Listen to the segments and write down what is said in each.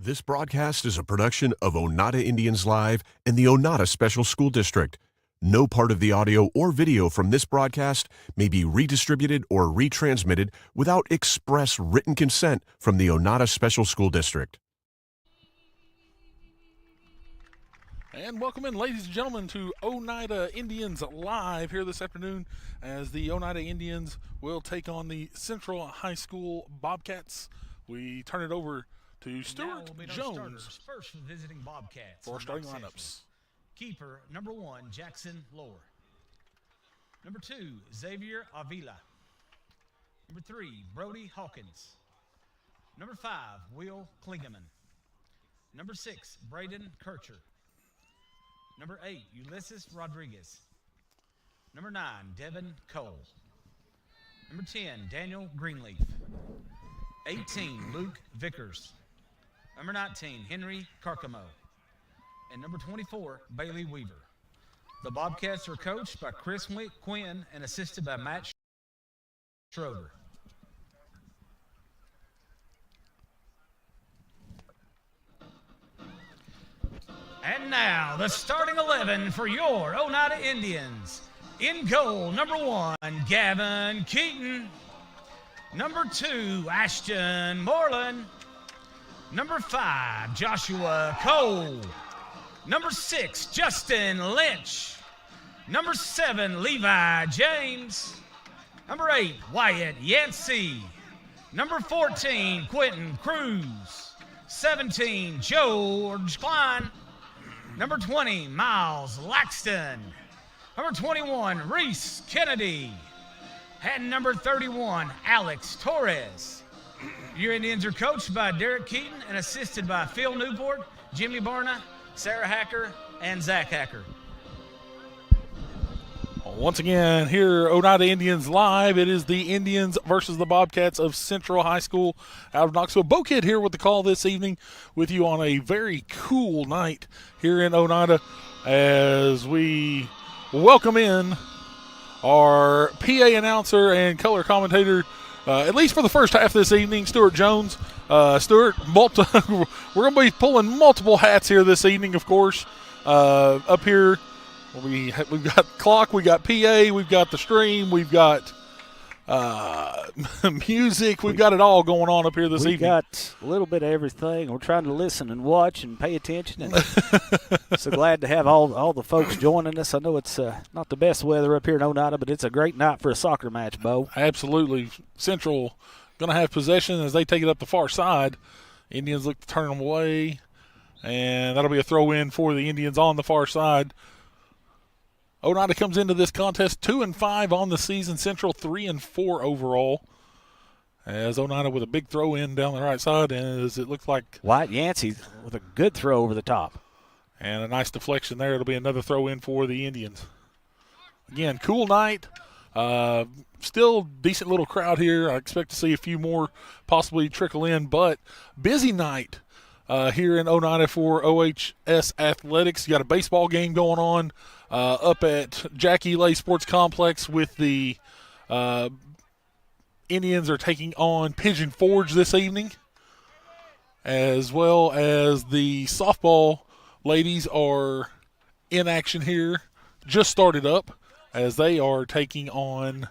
This broadcast is a production of Oneida Indians Live and the Oneida Special School District. No part of the audio or video from this broadcast may be redistributed or retransmitted without express written consent from the Oneida Special School District. And welcome in, ladies and gentlemen, to Oneida Indians Live here this afternoon as the Oneida Indians will take on the Central High School Bobcats. We turn it over to Stuart Jones first visiting Bobcats for starting lineups. Keeper, number 1, Jackson Lohr. Number 2, Xavier Avila. Number 3, Brody Hawkins. Number 5, Will Klingeman. Number 6, Braden Kircher. Number 8, Ulysses Rodriguez. Number 9, Devin Cole. Number 10, Daniel Greenleaf. 18, Luke Vickers. Number 19, Henry Carcamo. And number 24, Bailey Weaver. The Bobcats are coached by Chris Quinn and assisted by Matt Schroeder. And now, the starting 11 for your Oneida Indians. In goal, number 1, Gavin Keaton. Number 2, Ashton Moreland. Number 5, Joshua Cole. Number 6, Justin Lynch. Number 7, Levi James. Number 8, Wyatt Yancey. Number 14, Quentin Cruz. 17, George Klein. Number 20, Miles Laxton. Number 21, Reese Kennedy. And number 31, Alex Torres. Your Indians are coached by Derek Keaton and assisted by Phil Newport, Jimmy Barna, Sarah Hacker, and Zach Hacker. Once again, here Oneida Indians Live. It is the Indians versus the Bobcats of Central High School out of Knoxville. Bo Kid here with the call this evening with you on a very cool night here in Oneida as we welcome in our PA announcer and color commentator, at least for the first half this evening, Stuart Jones. Stuart, we're going to be pulling multiple hats here this evening, of course. Up here, we've got clock, we got PA, we've got the stream, we've got music, we've got it all going on up here this evening. We've got a little bit of everything. We're trying to listen and watch and pay attention. And so glad to have all the folks joining us. I know it's not the best weather up here in Oneida, but it's a great night for a soccer match, Bo. Absolutely. Central going to have possession as they take it up the far side. Indians look to turn them away, and that'll be a throw-in for the Indians on the far side. Oneida comes into this contest 2-5 on the season. Central 3-4 overall. As Oneida with a big throw in down the right side, as it looks like Wyatt Yancey with a good throw over the top. And a nice deflection there. It'll be another throw in for the Indians. Again, cool night. Still decent little crowd here. I expect to see a few more possibly trickle in, but busy night here in Oneida for OHS Athletics. You got a baseball game going on up at Jackie Lay Sports Complex with the Indians are taking on Pigeon Forge this evening, as well as the softball ladies are in action here. Just started up as they are taking on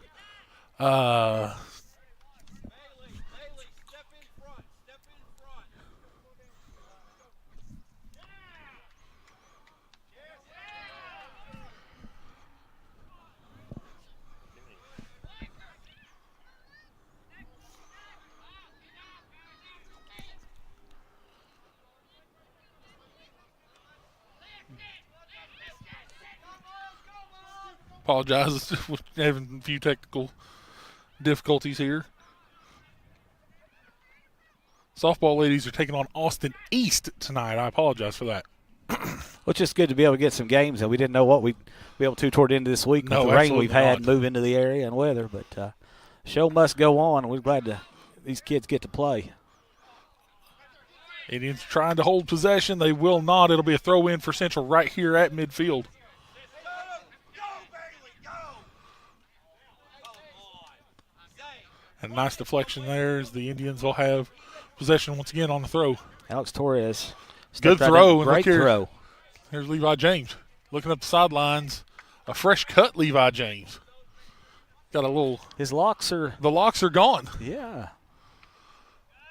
apologize, we're having a few technical difficulties here. Softball ladies are taking on Austin East tonight. I apologize for that. Well, it's just good to be able to get some games, and we didn't know what we'd be able to toward the end of this week with No, the rain we've had not. move into the area and weather. But show must go on, and we're glad these kids get to play. Indians trying to hold possession. They will not. It'll be a throw-in for Central right here at midfield. A nice deflection there as the Indians will have possession once again on the throw. Alex Torres. Good stepped right throw. in. And Great look here. throw. Here's Levi James looking up the sidelines. A fresh cut Levi James. Got a little. His locks are. The locks are gone. Yeah.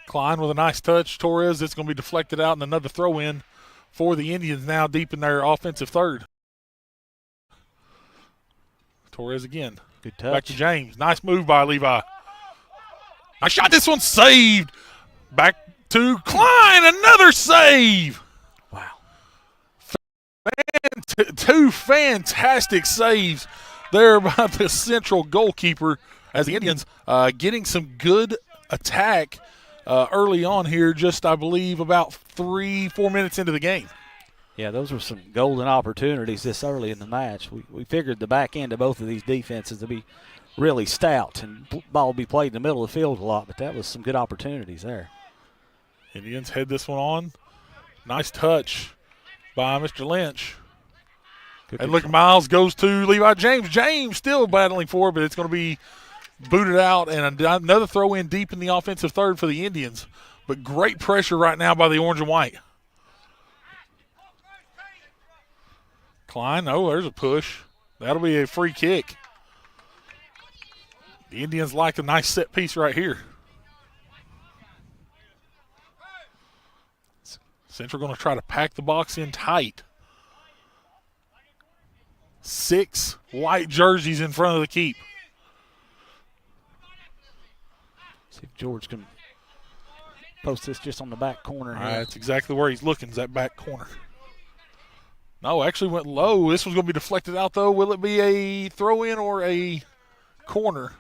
Klein with a nice touch. Torres, it's going to be deflected out and another throw in for the Indians now deep in their offensive third. Torres again. Good touch. Back to James. Nice move by Levi. I shot this one saved. Back to Klein. Another save. Wow. Two fantastic saves there by the Central goalkeeper as the Indians getting some good attack early on here, just I believe about 3-4 minutes into the game. Yeah, those were some golden opportunities this early in the match. We figured the back end of both of these defenses to be really stout and ball will be played in the middle of the field a lot, but that was some good opportunities there. Indians head this one on. Nice touch by Mr. Lynch. Good And look, Miles goes to Levi James. James still battling for it, but it's going to be booted out and another throw in deep in the offensive third for the Indians. But great pressure right now by the orange and white. Klein, oh, there's a push. That'll be a free kick. The Indians like a nice set piece right here. Central going to try to pack the box in tight. 6 white jerseys in front of the keep. See if George can post this just on the back corner here. That's exactly where he's looking, is that back corner. No, actually went low. This one's going to be deflected out, though. Will it be a throw-in or a corner?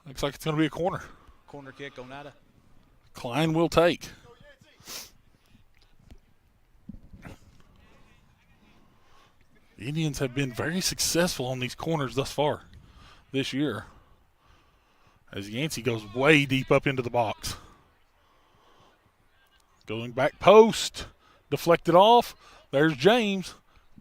Looks like it's going to be a corner. Corner kick, Oneida. Klein will take. The Indians have been very successful on these corners thus far this year, as Yancey goes way deep up into the box. Going back post. Deflected off. There's James.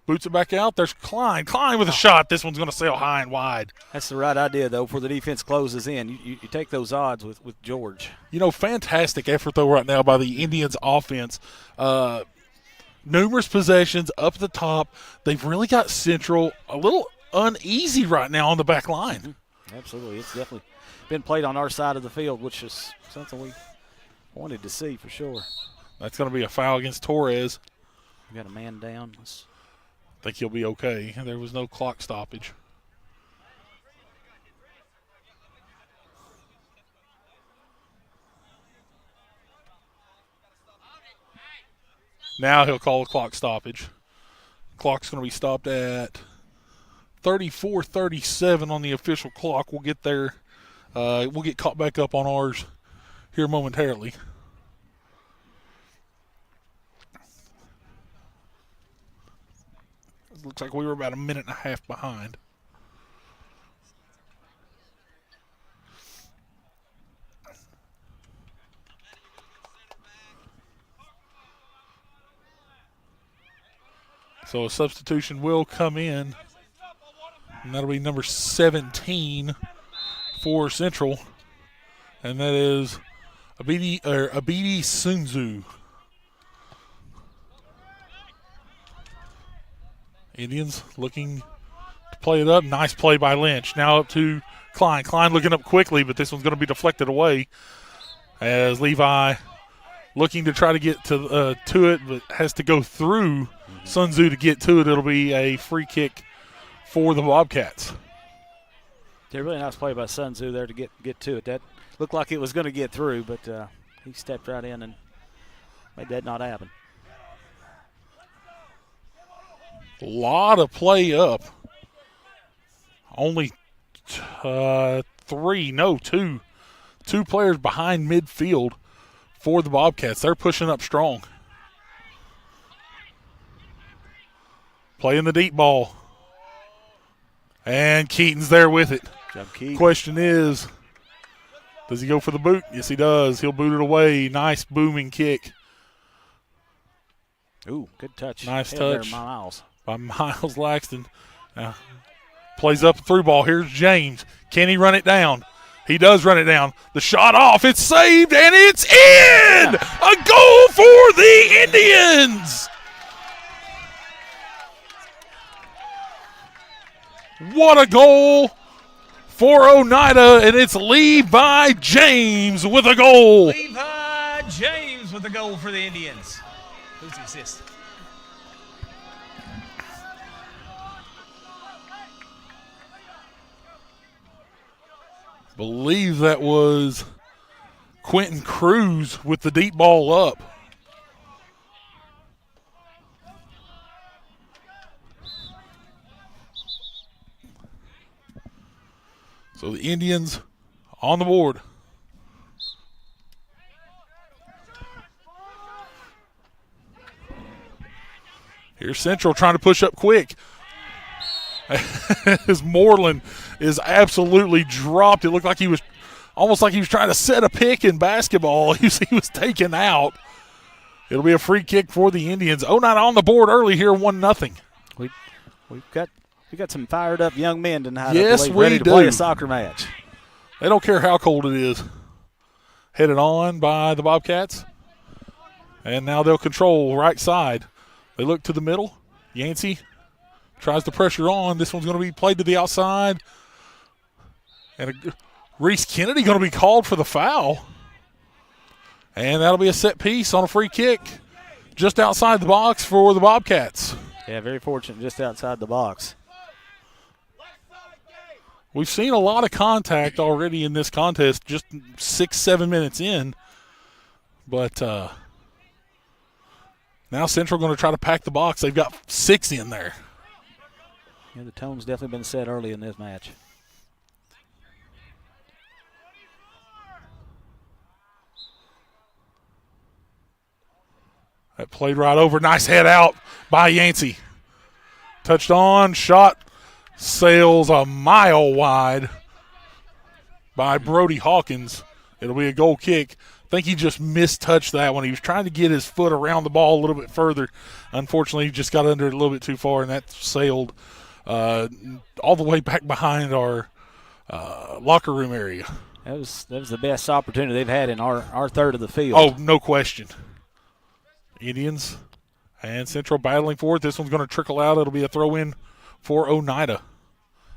Boots it back out. There's Klein. Klein with a shot. This one's going to sail high and wide. That's the right idea, though, for the defense closes in. You take those odds with George. You know, fantastic effort, though, right now by the Indians offense. Numerous possessions up at the top. They've really got Central a little uneasy right now on the back line. Mm-hmm. Absolutely. It's definitely been played on our side of the field, which is something we wanted to see for sure. That's going to be a foul against Torres. We got a man down. I think he'll be okay. There was no clock stoppage. Now he'll call a clock stoppage. Clock's going to be stopped at 34:37 on the official clock. We'll get there. We'll get caught back up on ours here momentarily. Looks like we were about a minute and a half behind. So a substitution will come in, and that'll be number 17 for Central, and that is Abidi Sunzu. Indians looking to play it up. Nice play by Lynch. Now up to Klein. Klein looking up quickly, but this one's going to be deflected away as Levi looking to try to get to it, but has to go through Sun Tzu to get to it. It'll be a free kick for the Bobcats. Yeah, really nice play by Sun Tzu there to get to it. That looked like it was going to get through, but he stepped right in and made that not happen. A lot of play up. Only two players behind midfield for the Bobcats. They're pushing up strong. Playing the deep ball. And Keaton's there with it. Question is, does he go for the boot? Yes, he does. He'll boot it away. Nice booming kick. Ooh, good touch. Nice Head touch. there, Miles. By Miles Laxton. Now, plays up a through ball. Here's James. Can he run it down? He does run it down. The shot off. It's saved, and it's in! A goal for the Indians! What a goal for Oneida, and it's Levi James with a goal. Levi James with the goal for the Indians. Who's the assist? Believe that was Quentin Cruz with the deep ball up. So the Indians on the board. Here's Central trying to push up quick. As Moreland is absolutely dropped. It looked like he was almost like he was trying to set a pick in basketball. He was taken out. It'll be a free kick for the Indians. Oneida on the board early here, 1-0. We've got some fired up young men tonight. Yes, I believe, we ready to do. play a soccer match. They don't care how cold it is. Headed on by the Bobcats. And now they'll control right side. They look to the middle. Yancey tries to pressure on. This one's going to be played to the outside. And Reese Kennedy going to be called for the foul. And that'll be a set piece on a free kick just outside the box for the Bobcats. Yeah, very fortunate just outside the box. We've seen a lot of contact already in this contest, just 6-7 minutes in. But now Central going to try to pack the box. They've got 6 in there. Yeah, the tone's definitely been set early in this match. That played right over. Nice head out by Yancey. Touched on, shot, sails a mile wide by Brody Hawkins. It'll be a goal kick. I think he just mistouched that one. He was trying to get his foot around the ball a little bit further. Unfortunately, he just got under it a little bit too far, and that sailed all the way back behind our locker room area. That was the best opportunity they've had in our third of the field. Oh, no question. Indians and Central battling for it. This one's going to trickle out. It'll be a throw-in for Oneida.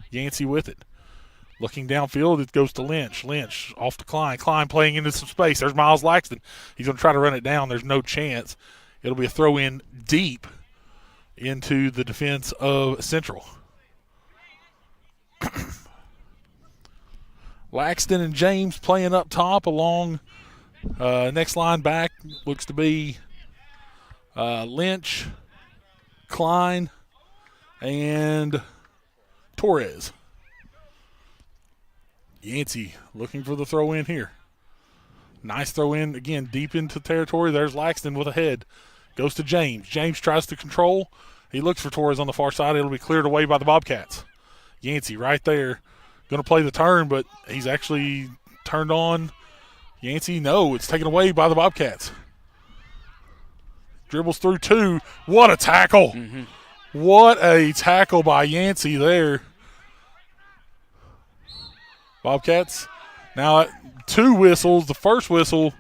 Yancey with it. Looking downfield, it goes to Lynch. Lynch off to Klein. Klein playing into some space. There's Miles Laxton. He's going to try to run it down. There's no chance. It'll be a throw-in deep into the defense of Central. Laxton and James playing up top along next line back. Looks to be Lynch, Klein, and Torres. Yancey looking for the throw in here. Nice throw in, again, deep into territory. There's Laxton with a head. Goes to James. James tries to control. He looks for Torres on the far side. It'll be cleared away by the Bobcats. Yancey right there. Going to play the turn, but he's actually turned on. Yancey, no, it's taken away by the Bobcats. Dribbles through 2. What a tackle. Mm-hmm. What a tackle by Yancey there. Bobcats now 2 whistles. The first whistle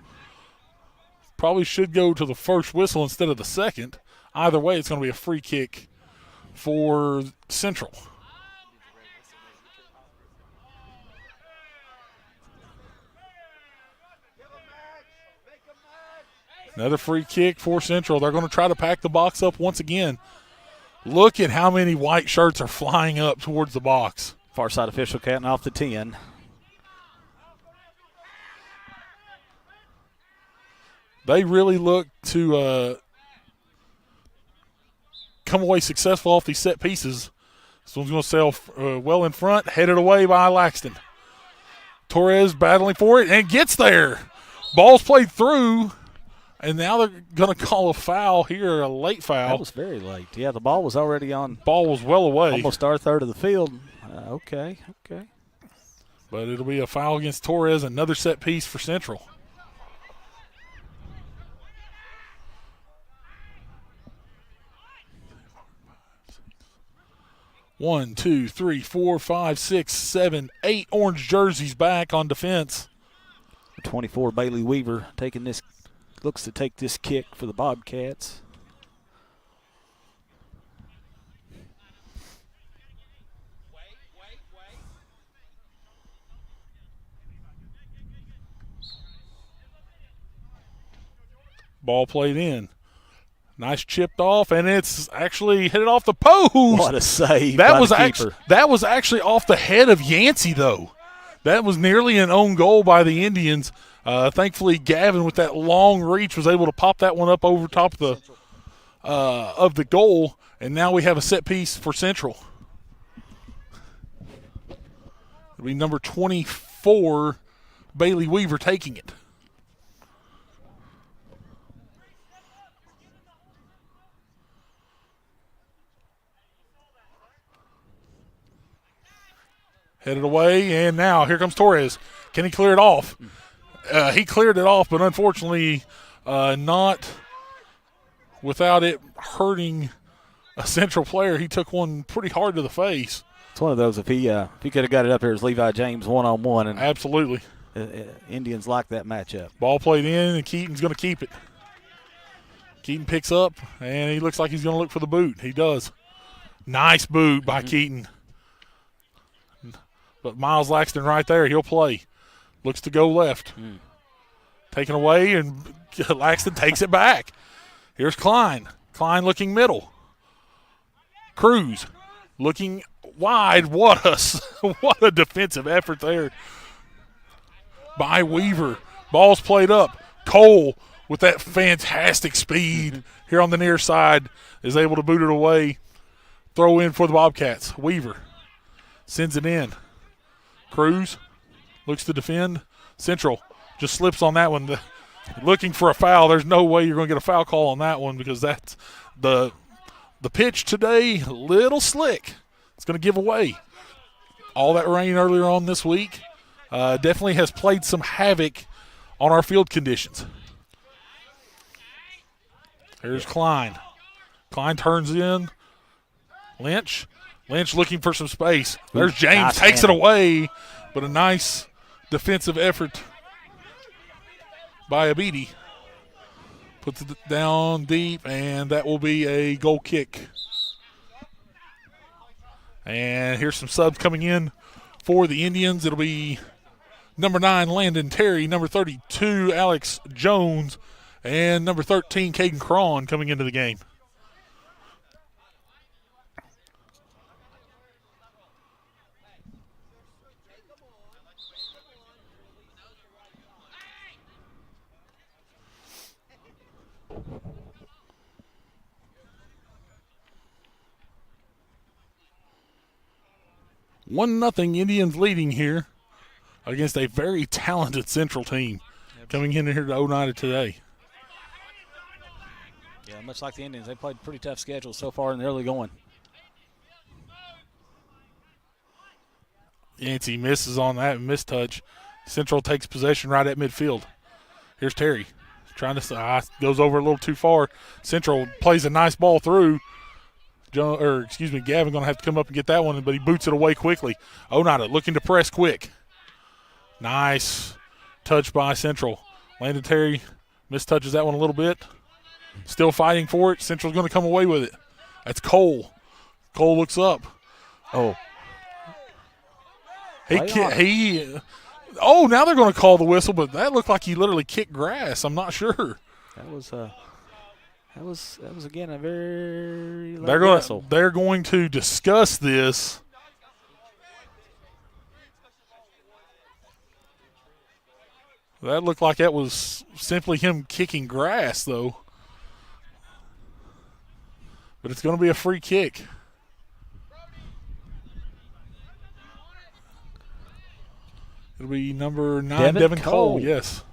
probably should go to the first whistle instead of the second. Either way, it's going to be a free kick for Central. Another free kick for Central. They're going to try to pack the box up once again. Look at how many white shirts are flying up towards the box. Far side official counting off the 10. They really look to come away successful off these set pieces. This one's going to sail well in front, headed away by Laxton. Torres battling for it and gets there. Ball's played through, and now they're going to call a foul here, a late foul. That was very late. Yeah, the ball was already on. Ball was well away. Almost our third of the field. Okay. But it'll be a foul against Torres, another set piece for Central. 1, 2, 3, 4, 5, 6, 7, 8 orange jerseys back on defense. 24 Bailey Weaver looks to take this kick for the Bobcats. Ball played in. Nice chipped off, and it's actually hit it off the post. What a save by the keeper. That was actually off the head of Yancey, though. That was nearly an own goal by the Indians. Thankfully, Gavin, with that long reach, was able to pop that one up over top of the goal, and now we have a set piece for Central. It'll be number 24, Bailey Weaver, taking it. Headed away, and now here comes Torres. Can he clear it off? He cleared it off, but unfortunately not without it hurting a Central player. He took one pretty hard to the face. It's one of those, if he could have got it up here as Levi James one-on-one. And absolutely. Indians like that matchup. Ball played in, and Keaton's going to keep it. Keaton picks up, and he looks like he's going to look for the boot. He does. Nice boot by Keaton. But Miles Laxton right there, he'll play. Looks to go left. Taken away, and Laxton takes it back. Here's Klein. Klein looking middle. Cruz looking wide. What a defensive effort there by Weaver. Ball's played up. Cole, with that fantastic speed here on the near side, is able to boot it away. Throw in for the Bobcats. Weaver sends it in. Cruz looks to defend. Central just slips on that one. Looking for a foul. There's no way you're going to get a foul call on that one because that's the pitch today, a little slick. It's going to give away. All that rain earlier on this week definitely has played some havoc on our field conditions. Here's Klein. Klein turns in. Lynch looking for some space. There's James, nice takes handle. it away, but a nice defensive effort by Abidi. Puts it down deep, and that will be a goal kick. And here's some subs coming in for the Indians. It'll be number 9, Landon Terry, number 32, Alex Jones, and number 13, Caden Cron coming into the game. One nothing Indians leading here against a very talented Central team coming in here to Oneida today. Yeah, much like the Indians, they played a pretty tough schedule so far in the early going. Yancey misses on that mistouch. Central takes possession right at midfield. Here's Terry trying to goes over a little too far. Central plays a nice ball through. Gavin going to have to come up and get that one, but he boots it away quickly. Oneida looking to press quick. Nice touch by Central. Landon Terry mistouches that one a little bit. Still fighting for it. Central's going to come away with it. That's Cole. Cole looks up. Oh. Now they're going to call the whistle, but that looked like he literally kicked grass. I'm not sure. That was again a very They're going to discuss this. That looked like that was simply him kicking grass, though. But it's going to be a free kick. It'll be number 9, Devin Cole. Yes.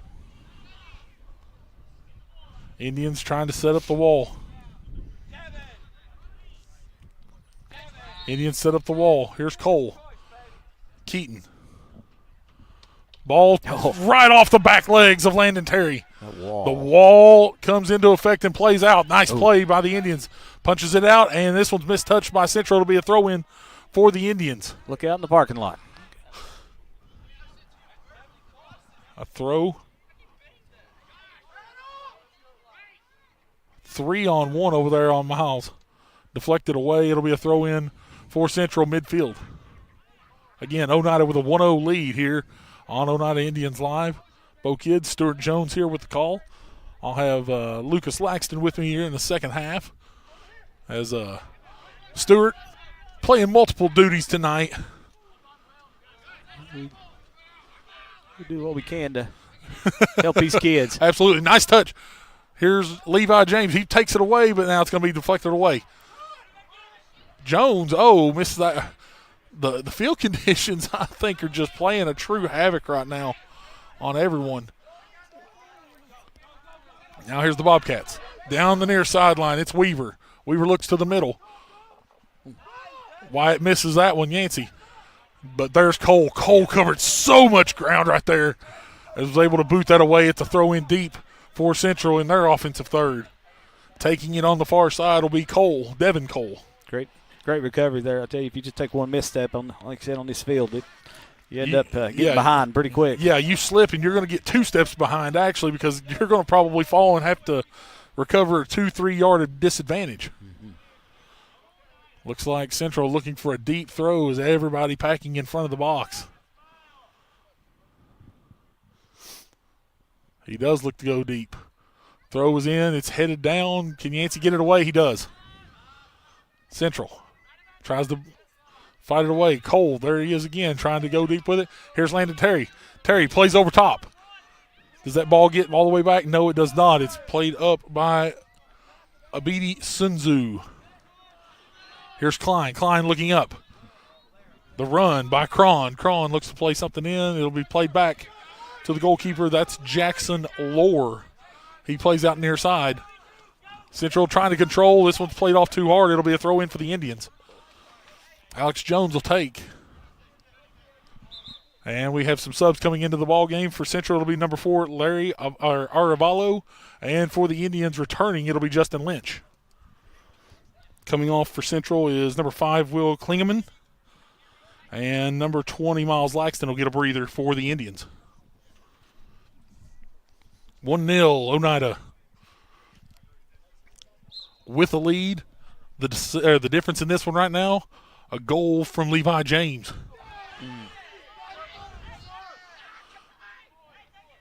Indians trying to set up the wall. Indians set up the wall. Here's Cole. Keaton. Ball right off the back legs of Landon Terry. The wall comes into effect and plays out. Nice play by the Indians. Punches it out, and this one's mistouched by Central. It'll be a throw-in for the Indians. Look out in the parking lot. A throw. 3-on-1 over there on Miles. Deflected away. It'll be a throw in for Central midfield. Again, Oneida with a 1-0 lead here on Oneida Indians Live. Bo Kids, Stuart Jones here with the call. I'll have Lucas Laxton with me here in the second half as Stuart playing multiple duties tonight. We do what we can to help these kids. Absolutely. Nice touch. Here's Levi James. He takes it away, but now it's going to be deflected away. Jones, misses that. The field conditions, I think, are just playing a true havoc right now on everyone. Now here's the Bobcats. Down the near sideline, it's Weaver. Weaver looks to the middle. Wyatt misses that one, Yancey. But there's Cole. Cole covered so much ground right there. As was able to boot that away. It's a throw in deep for Central in their offensive third. Taking it on the far side will be Cole, Devin Cole. Great recovery there. I tell you, if you just take one misstep on, like I said, on this field, you end up getting behind pretty quick. Yeah, you slip and you're going to get 2 steps behind actually because you're going to probably fall and have to recover a 2-3 yard disadvantage. Mm-hmm. Looks like Central looking for a deep throw as everybody packing in front of the box. He does look to go deep. Throw is in. It's headed down. Can Yancey get it away? He does. Central tries to fight it away. Cole, there he is again, trying to go deep with it. Here's Landon Terry. Terry plays over top. Does that ball get all the way back? No, it does not. It's played up by Abidi Sunzu. Here's Klein. Klein looking up. The run by Cron. Cron looks to play something in. It'll be played back to the goalkeeper. That's Jackson Lohr. He plays out near side. Central trying to control. This one's played off too hard. It'll be a throw in for the Indians. Alex Jones will take. And we have some subs coming into the ball game. For Central, it'll be number 4, Larry Aravalo. And for the Indians returning, it'll be Justin Lynch. Coming off for Central is number 5, Will Klingeman. And number 20, Miles Laxton, will get a breather for the Indians. 1-0, Oneida. With a lead. The difference in this one right now, a goal from Levi James.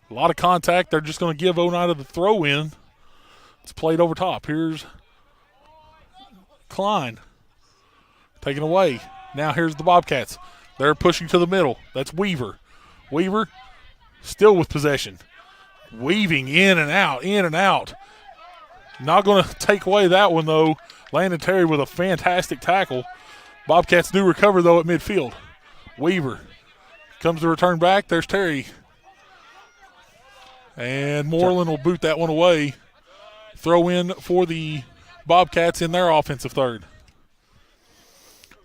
A lot of contact. They're just going to give Oneida the throw in. It's played over top. Here's Klein. Taken away. Now here's the Bobcats. They're pushing to the middle. That's Weaver. Weaver still with possession. Weaving in and out, in and out. Not going to take away that one, though. Landon Terry with a fantastic tackle. Bobcats do recover, though, at midfield. Weaver comes to return back. There's Terry. And Moreland will boot that one away. Throw in for the Bobcats in their offensive third.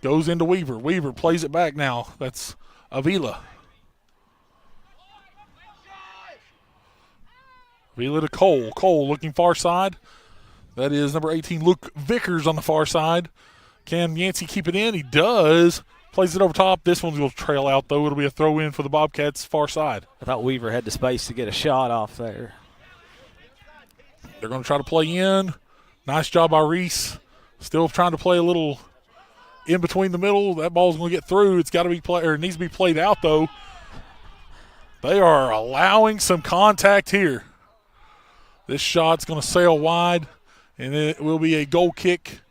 Goes into Weaver. Weaver plays it back now. That's Avila. Avila to Cole. Cole looking far side. That is number 18, Luke Vickers on the far side. Can Yancey keep it in? He does. Plays it over top. This one's going to trail out, though. It'll be a throw in for the Bobcats far side. I thought Weaver had the space to get a shot off there. They're going to try to play in. Nice job by Reese. Still trying to play a little in between the middle. That ball's going to get through. It's got to be played, or it needs to be played out, though. They are allowing some contact here. This shot's going to sail wide, and it will be a goal kick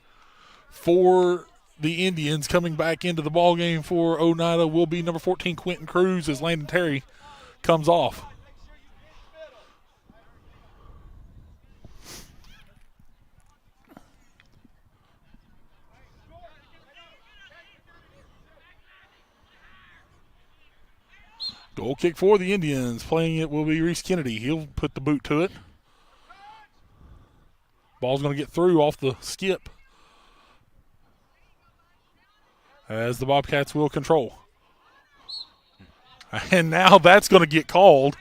for the Indians. Coming back into the ball game for Oneida will be number 14, Quentin Cruz, as Landon Terry comes off. Goal kick for the Indians. Playing it will be Reese Kennedy. He'll put the boot to it. Ball's going to get through off the skip as the Bobcats will control. And now that's going to get called.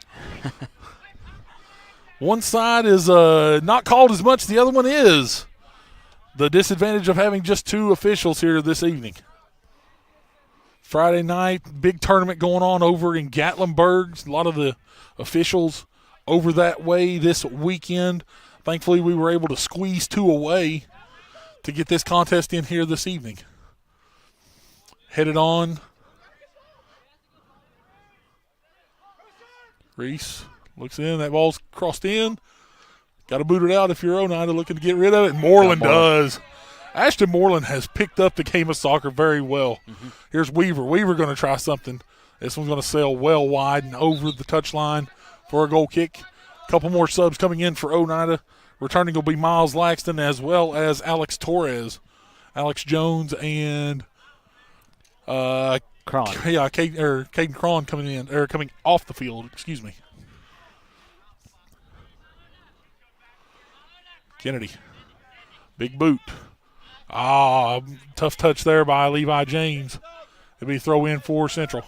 One side is not called as much. The other one is. The disadvantage of having just 2 officials here this evening. Friday night, big tournament going on over in Gatlinburg. A lot of the officials over that way this weekend. Thankfully, we were able to squeeze 2 away to get this contest in here this evening. Headed on. Reese looks in. That ball's crossed in. Got to boot it out if you're Oneida looking to get rid of it. Moreland does. Ashton Moreland has picked up the game of soccer very well. Mm-hmm. Here's Weaver. Weaver going to try something. This one's going to sail well wide and over the touchline for a goal kick. A couple more subs coming in for Oneida. Returning will be Miles Laxton as well as Alex Torres. Alex Jones and Cron. Yeah, Caden Cron coming off the field, excuse me. Kennedy. Big boot. Tough touch there by Levi James. It'll be throw in for Central.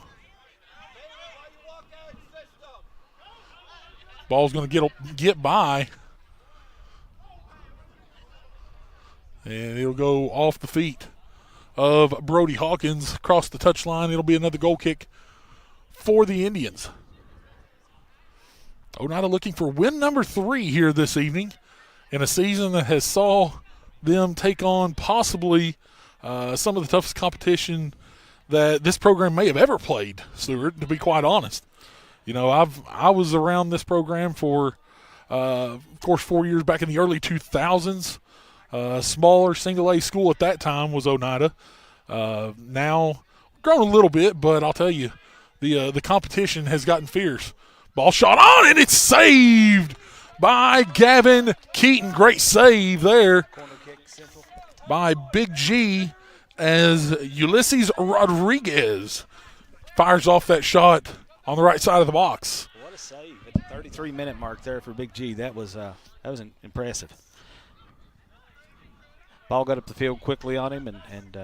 Ball's going to get by. And it'll go off the feet of Brody Hawkins across the touchline. It'll be another goal kick for the Indians. Oneida looking for win number 3 here this evening in a season that has saw them take on possibly some of the toughest competition that this program may have ever played, Stewart, to be quite honest. You know, I was around this program for, of course, 4 years back in the early 2000s. Smaller single-A school at that time was Oneida. Now grown a little bit, but I'll tell you, the competition has gotten fierce. Ball shot on, and it's saved by Gavin Keaton. Great save there by Big G as Ulysses Rodriguez fires off that shot on the right side of the box. What a save at the 33-minute mark there for Big G. That was impressive. Ball got up the field quickly on him, and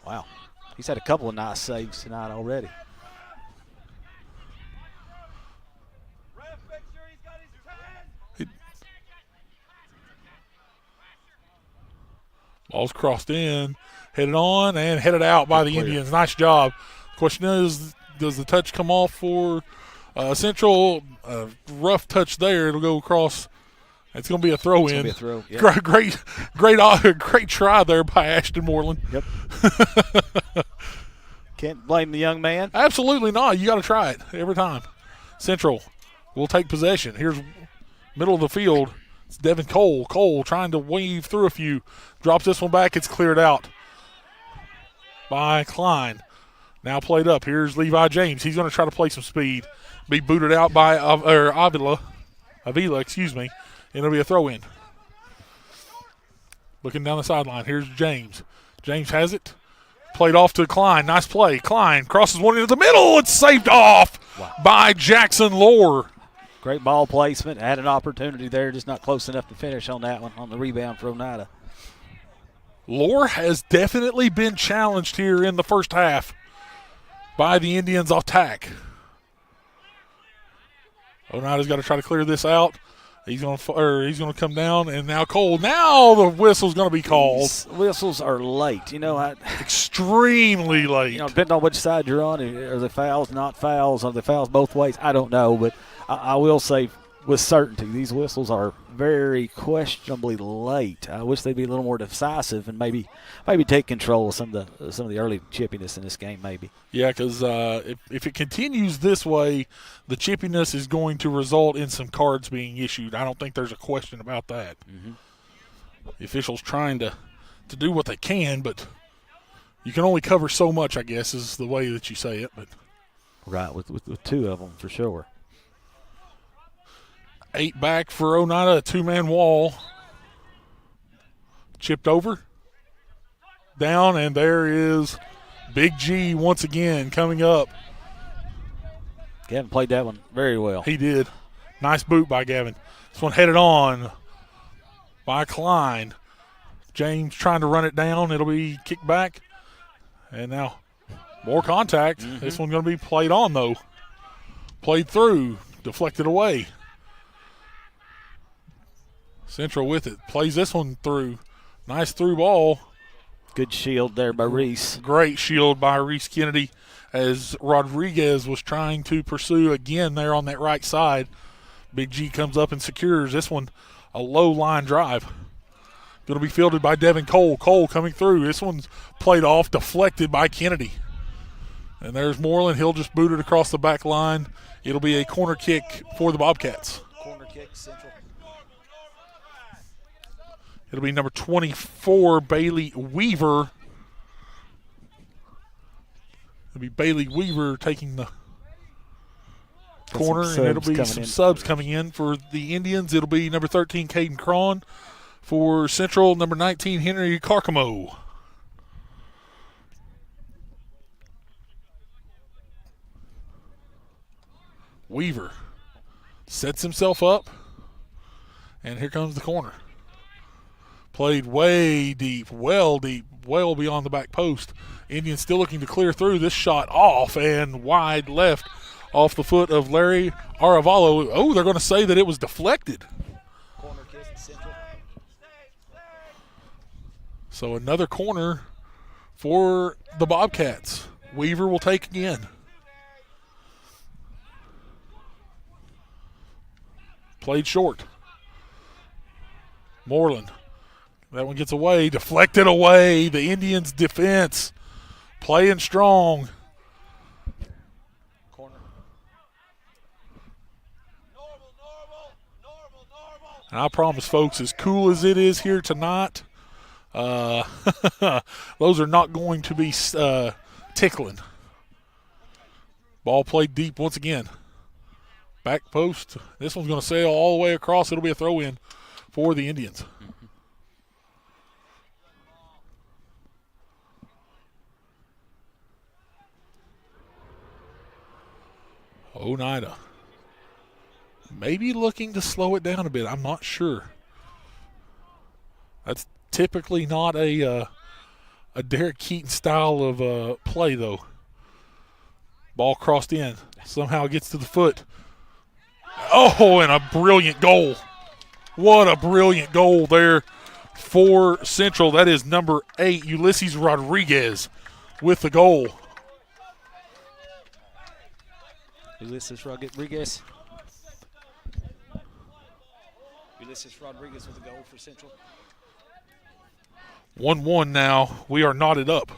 wow, he's had a couple of nice saves tonight already. Ball's crossed in, headed on, and headed out by the Indians. Nice job. Question is, does the touch come off for Central? Rough touch there. It'll go across. It's going to be a throw-in. It's going to be a throw. Yeah. Great try there by Ashton Moreland. Yep. Can't blame the young man. Absolutely not. You got to try it every time. Central will take possession. Here's middle of the field. It's Devin Cole. Cole trying to weave through a few. Drops this one back. It's cleared out by Klein. Now played up. Here's Levi James. He's going to try to play some speed. Be booted out by Avila, excuse me. And it'll be a throw-in. Looking down the sideline. Here's James. James has it. Played off to Klein. Nice play. Klein crosses one into the middle. It's saved off by Jackson Lohr. Great ball placement. Had an opportunity there, just not close enough to finish on that one on the rebound for Oneida. Lohr has definitely been challenged here in the first half by the Indians' attack. Oneida's got to try to clear this out. He's going to come down, and now Cole. Now the whistle's going to be called. These whistles are late. Extremely late. Depending on which side you're on, are the fouls not fouls? Are the fouls both ways? I don't know, but I will say with certainty these whistles are very questionably late. I wish they'd be a little more decisive and maybe take control of some of the early chippiness in this game. Maybe. Yeah, because if it continues this way, the chippiness is going to result in some cards being issued. I don't think there's a question about that. Mm-hmm. The officials trying to do what they can, but you can only cover so much, I guess, is the way that you say it. But right, with 2 of them for sure. 8 back for Oneida, a 2-man wall. Chipped over. Down, and there is Big G once again coming up. Gavin played that one very well. He did. Nice boot by Gavin. This one headed on by Klein. James trying to run it down. It'll be kicked back. And now more contact. Mm-hmm. This one's going to be played on, though. Played through. Deflected away. Central with it. Plays this one through. Nice through ball. Good shield there by Reese. Great shield by Reese Kennedy as Rodriguez was trying to pursue again there on that right side. Big G comes up and secures this one, a low line drive. Going to be fielded by Devin Cole. Cole coming through. This one's played off, deflected by Kennedy. And there's Moreland. He'll just boot it across the back line. It'll be a corner kick for the Bobcats. Corner kick, Central. It'll be number 24, Bailey Weaver. It'll be Bailey Weaver taking the corner, and it'll be some subs coming in for the Indians. It'll be number 13, Caden Cron. For Central, number 19, Henry Carcamo. Weaver sets himself up, and here comes the corner. Played way deep, well beyond the back post. Indians still looking to clear through. This shot off and wide left off the foot of Larry Aravalo. Oh, they're going to say that it was deflected. Corner kick, Central. So another corner for the Bobcats. Weaver will take again. Played short. Moreland. That one gets away, deflected away. The Indians' defense playing strong. Corner. And I promise, folks, as cool as it is here tonight, those are not going to be tickling. Ball played deep once again. Back post. This one's going to sail all the way across. It'll be a throw-in for the Indians. Oneida maybe looking to slow it down a bit. I'm not sure. That's typically not a Derek Keaton style of play, though. Ball crossed in. Somehow it gets to the foot. Oh, and a brilliant goal. What a brilliant goal there for Central. That is number 8, Ulysses Rodriguez, with the goal. Ulysses Rodriguez. Ulysses Rodriguez with a goal for Central. 1-1 now. We are knotted up.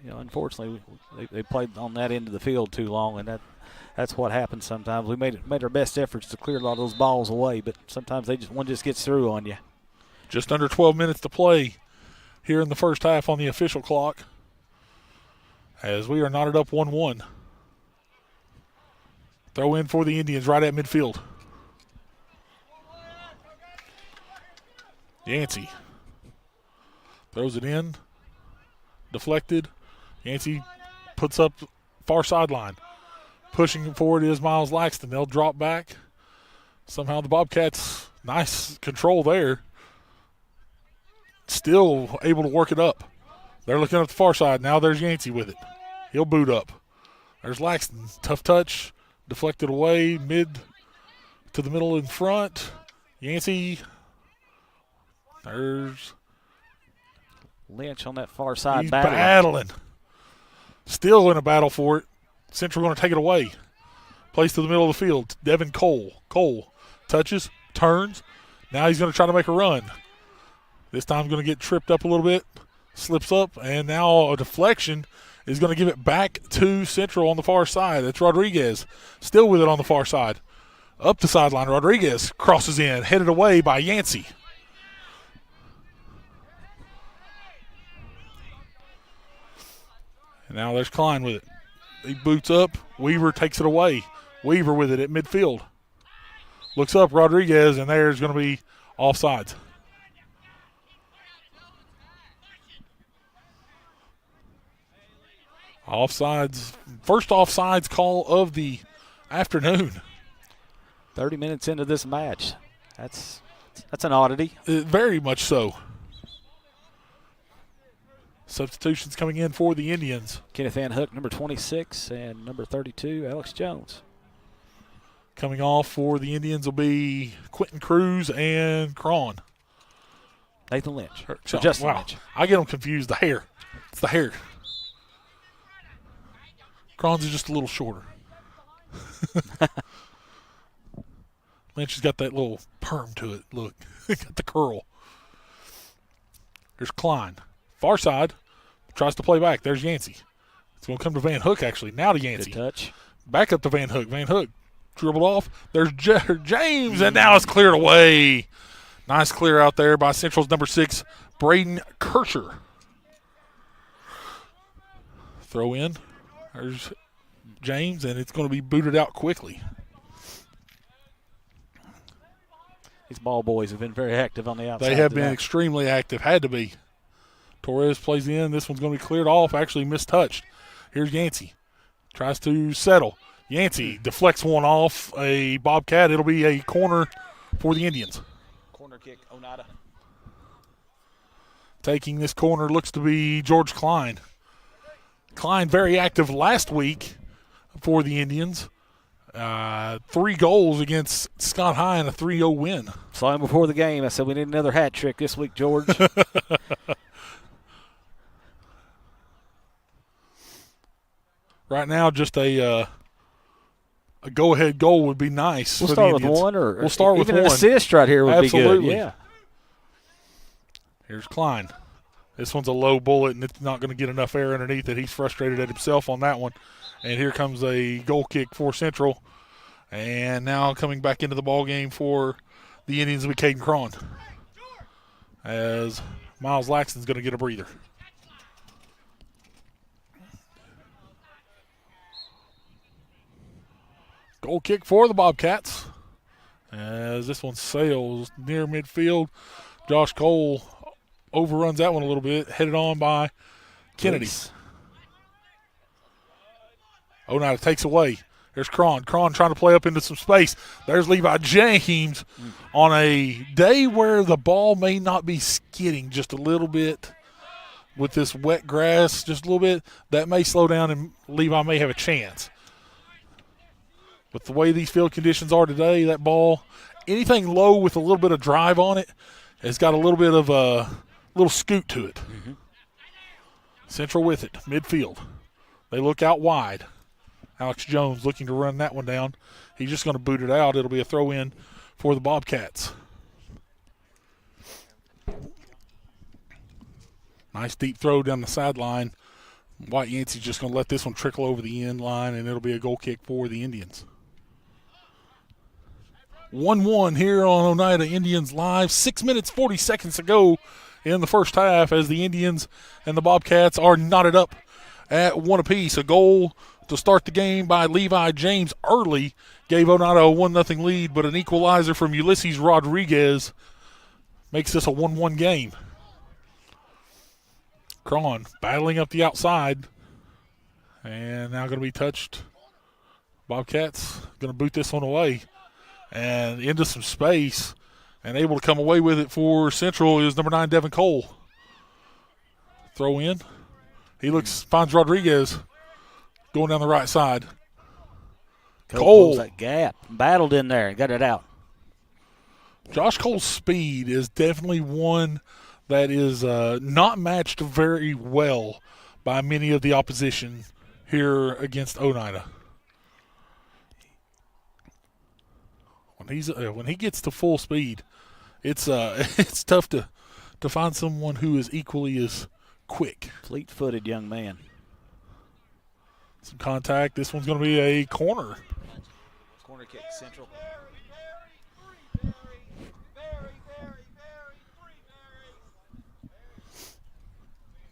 Unfortunately, they played on that end of the field too long, and that's what happens sometimes. We made our best efforts to clear a lot of those balls away, but sometimes one just gets through on you. Just under 12 minutes to play here in the first half on the official clock, as we are knotted up 1-1. Throw in for the Indians right at midfield. Yancey throws it in, deflected. Yancey puts up far sideline. Pushing forward is Miles Laxton. They'll drop back. Somehow the Bobcats, nice control there. Still able to work it up. They're looking up the far side. Now there's Yancey with it. He'll boot up. There's Laxton. Tough touch. Deflected away. Mid to the middle in front. Yancey. There's Lynch on that far side. He's battling. Still in a battle for it. Central going to take it away. Plays to the middle of the field. Devin Cole. Cole touches, turns. Now he's going to try to make a run. This time going to get tripped up a little bit. Slips up, and now a deflection is going to give it back to Central on the far side. That's Rodriguez. Still with it on the far side. Up the sideline. Rodriguez crosses in, headed away by Yancey. And now there's Klein with it. He boots up. Weaver takes it away. Weaver with it at midfield. Looks up, Rodriguez, and there's going to be offsides. Offsides. First offsides call of the afternoon. 30 minutes into this match. That's an oddity. Very much so. Substitutions coming in for the Indians. Kenneth Van Hook, number 26, and number 32, Alex Jones. Coming off for the Indians will be Quentin Cruz and Cron. Nathan Lynch. So Justin Lynch. I get them confused. The hair. It's the hair. Cron's is just a little shorter. Lynch has got that little perm to it. Look. Got the curl. Here's Klein. Far side. Tries to play back. There's Yancey. It's going to come to Van Hook, actually. Now to Yancey. Good touch. Back up to Van Hook. Van Hook dribbled off. There's James, and now it's cleared away. Nice clear out there by Central's number 6, Braden Kircher. Throw in. There's James, and it's going to be booted out quickly. These ball boys have been very active on the outside. They have been extremely active. Had to be. Torres plays in. This one's going to be cleared off. Actually mistouched. Here's Yancey. Tries to settle. Yancey deflects one off a Bobcat. It'll be a corner for the Indians. Corner kick, Oneida. Taking this corner looks to be George Klein. Klein very active last week for the Indians. 3 goals against Scott High in a 3-0 win. Saw him before the game. I said we need another hat trick this week, George. Right now, just a go-ahead goal would be nice. We'll for start the with Indians. one, or we'll start with even one. An assist right here would Absolutely. be good. Yeah. Here's Klein. This one's a low bullet, and it's not going to get enough air underneath it. He's frustrated at himself on that one. And here comes a goal kick for Central. And now coming back into the ball game for the Indians will be Caden Cron, as Miles Laxton's going to get a breather. Goal kick for the Bobcats, as this one sails near midfield. Josh Cole overruns that one a little bit, headed on by Kennedy. Oneida takes away. There's Cron. Cron trying to play up into some space. There's Levi James on a day where the ball may not be skidding just a little bit with this wet grass, just a little bit. That may slow down and Levi may have a chance. With the way these field conditions are today, that ball, anything low with a little bit of drive on it, has got a little bit of a little scoot to it. Mm-hmm. Central with it, midfield. They look out wide. Alex Jones looking to run that one down. He's just going to boot it out. It'll be a throw-in for the Bobcats. Nice deep throw down the sideline. White Yancey's just going to let this one trickle over the end line, and it'll be a goal kick for the Indians. 1-1 here on Oneida Indians Live. 6 minutes, 40 seconds to go in the first half as the Indians and the Bobcats are knotted up at 1 apiece. A goal to start the game by Levi James early gave Oneida a 1-0 lead, but an equalizer from Ulysses Rodriguez makes this a 1-1 game. Cron battling up the outside, and now going to be touched. Bobcats going to boot this one away and into some space, and able to come away with it for Central is number 9, Devin Cole. Throw in. He finds Rodriguez going down the right side. Cole that gap, battled in there and got it out. Josh Cole's speed is definitely one that is not matched very well by many of the opposition here against Oneida. When he gets to full speed, it's it's tough to find someone who is equally as quick. Fleet-footed young man. Some contact. This one's going to be a corner. Corner kick, Central.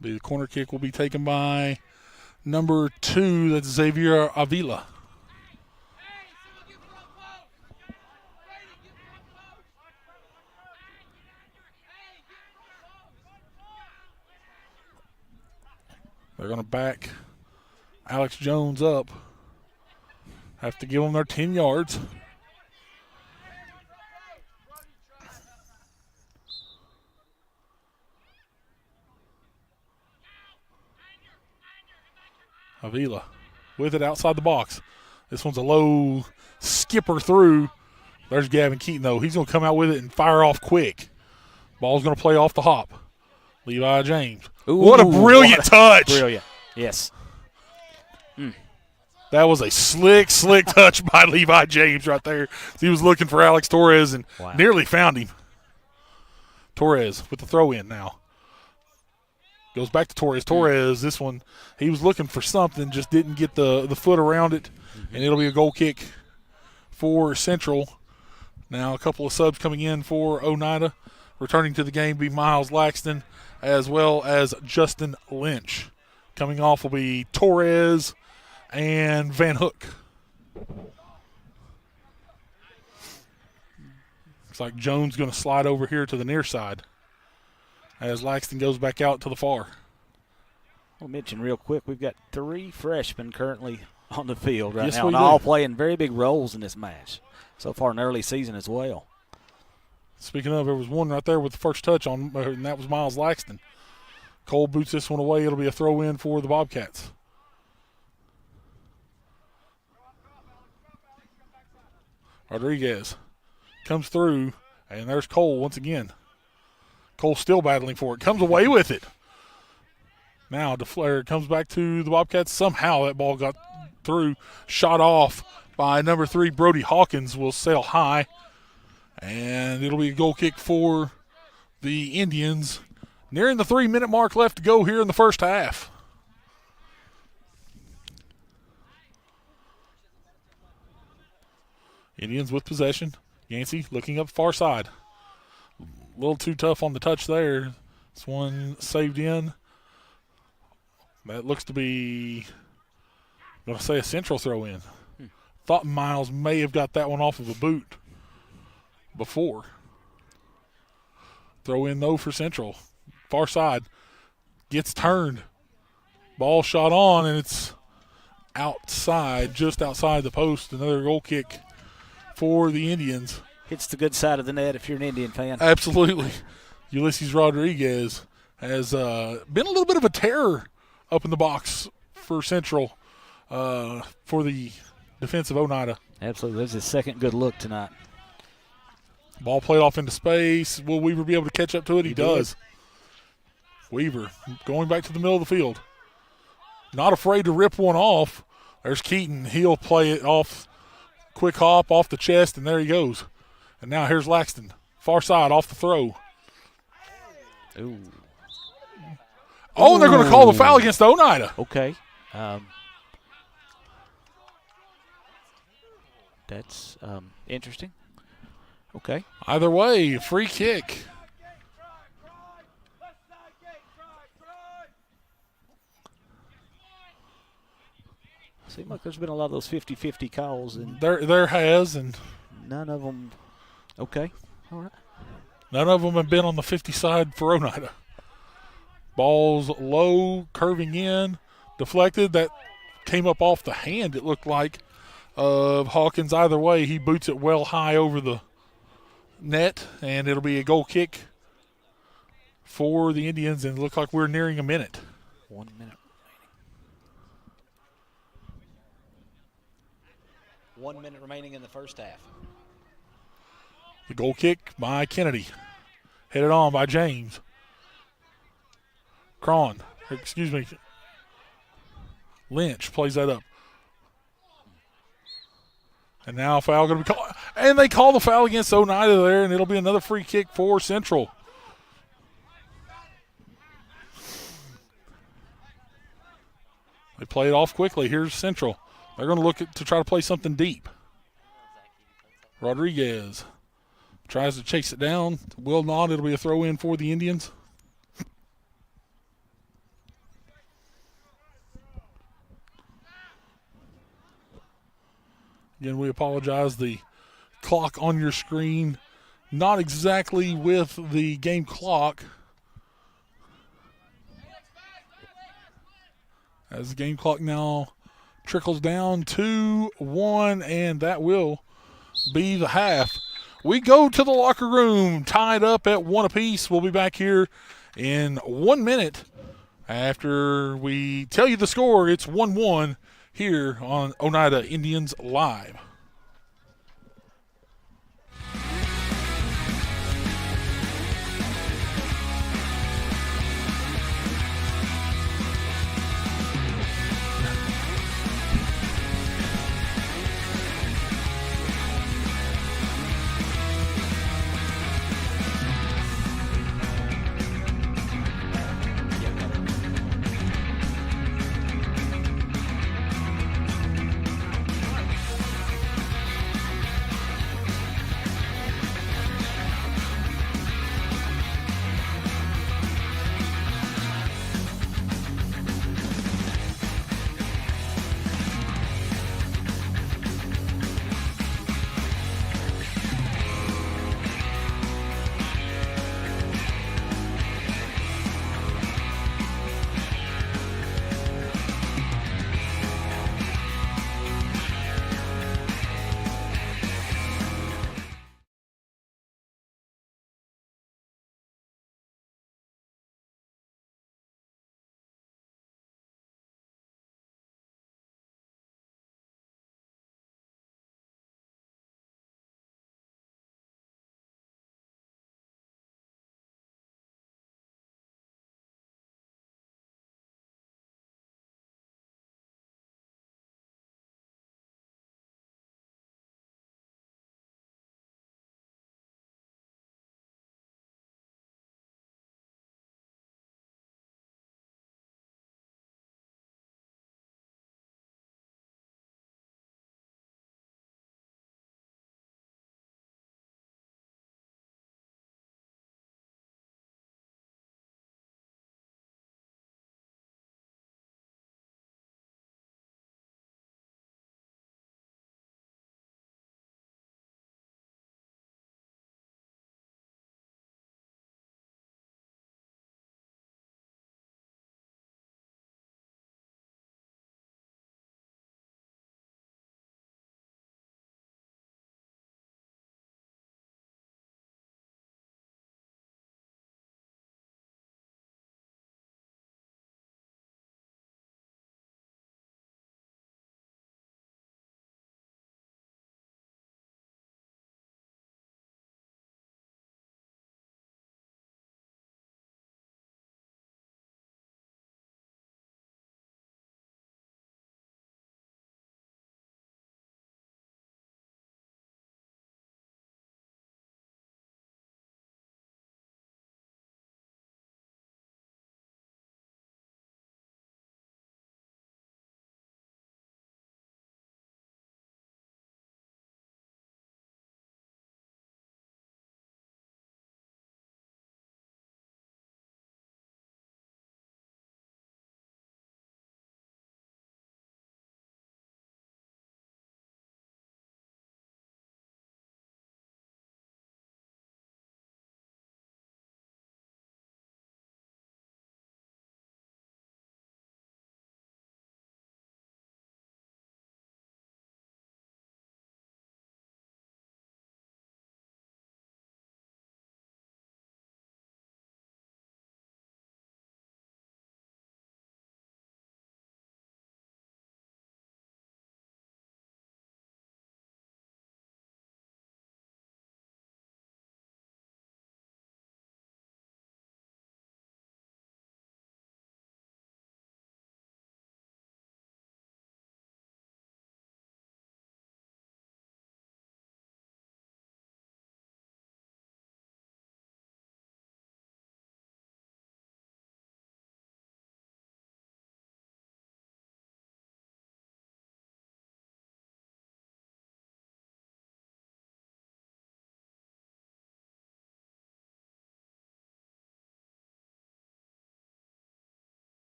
The corner kick will be taken by number 2, that's Xavier Avila. They're going to back Alex Jones up. Have to give them their 10 yards. Avila with it outside the box. This one's a low skipper through. There's Gavin Keaton, though. He's going to come out with it and fire off quick. Ball's going to play off the hop. Levi James. Ooh, what a brilliant touch. Brilliant. Yes. That was a slick touch by Levi James right there. He was looking for Alex Torres and nearly found him. Torres with the throw in now. Goes back to Torres. Torres, this one, he was looking for something, just didn't get the foot around it, and it'll be a goal kick for Central. Now a couple of subs coming in for Oneida. Returning to the game be Miles Laxton as well as Justin Lynch. Coming off will be Torres and Van Hook. Looks like Jones going to slide over here to the near side as Laxton goes back out to the far. I'll mention real quick, we've got 3 freshmen currently on the field right Yes, now, we and do. all playing very big roles in this match so far in the early season as well. Speaking of, there was one right there with the first touch on, and that was Miles Laxton. Cole boots this one away. It'll be a throw in for the Bobcats. Rodriguez comes through, and there's Cole once again. Cole still battling for it. Comes away with it. Now DeFlair comes back to the Bobcats. Somehow that ball got through. Shot off by number 3, Brody Hawkins, will sail high. And it'll be a goal kick for the Indians. Nearing the 3-minute mark left to go here in the first half. Indians with possession. Yancey looking up far side. A little too tough on the touch there. This one saved in. That looks to be, I'm going to say, a Central throw in. Thought Miles may have got that one off of a boot before. Throw in, though, for Central. Far side. Gets turned. Ball shot on, and it's outside, just outside the post. Another goal kick for the Indians. Hits the good side of the net if you're an Indian fan. Absolutely. Ulysses Rodriguez has been a little bit of a terror up in the box for Central for the defensive Oneida. Absolutely. That's his second good look tonight. Ball played off into space. Will Weaver be able to catch up to it? He does. Weaver going back to the middle of the field. Not afraid to rip one off. There's Keaton. He'll play it off. Quick hop off the chest, and there he goes. And now here's Laxton. Far side off the throw. Ooh. Oh, and they're going to call the foul against Oneida. Okay. That's interesting. Okay. Either way, free kick. Seems like there's been a lot of those 50-50 calls, and There has, and none of them. Okay. All right. none of them have been on the 50 side for Oneida. Ball's low, curving in, deflected. That came up off the hand, it looked like, of Hawkins. Either way, he boots it well high over the net, and it'll be a goal kick for the Indians, and it looks like we're nearing a minute. 1 minute remaining. 1 minute remaining in the first half. The goal kick by Kennedy. Headed on by James. Lynch plays that up. And now foul going to be called. And they call the foul against Oneida there, and it'll be another free kick for Central. They play it off quickly. Here's Central. They're going to look to try to play something deep. Rodriguez tries to chase it down. Will not. It'll be a throw in for the Indians. Again, we apologize. The clock on your screen, not exactly with the game clock. As the game clock now trickles down 2-1, and that will be the half. We go to the locker room, tied up at 1 apiece. We'll be back here in 1 minute after we tell you the score. It's 1-1 here on Oneida Indians Live.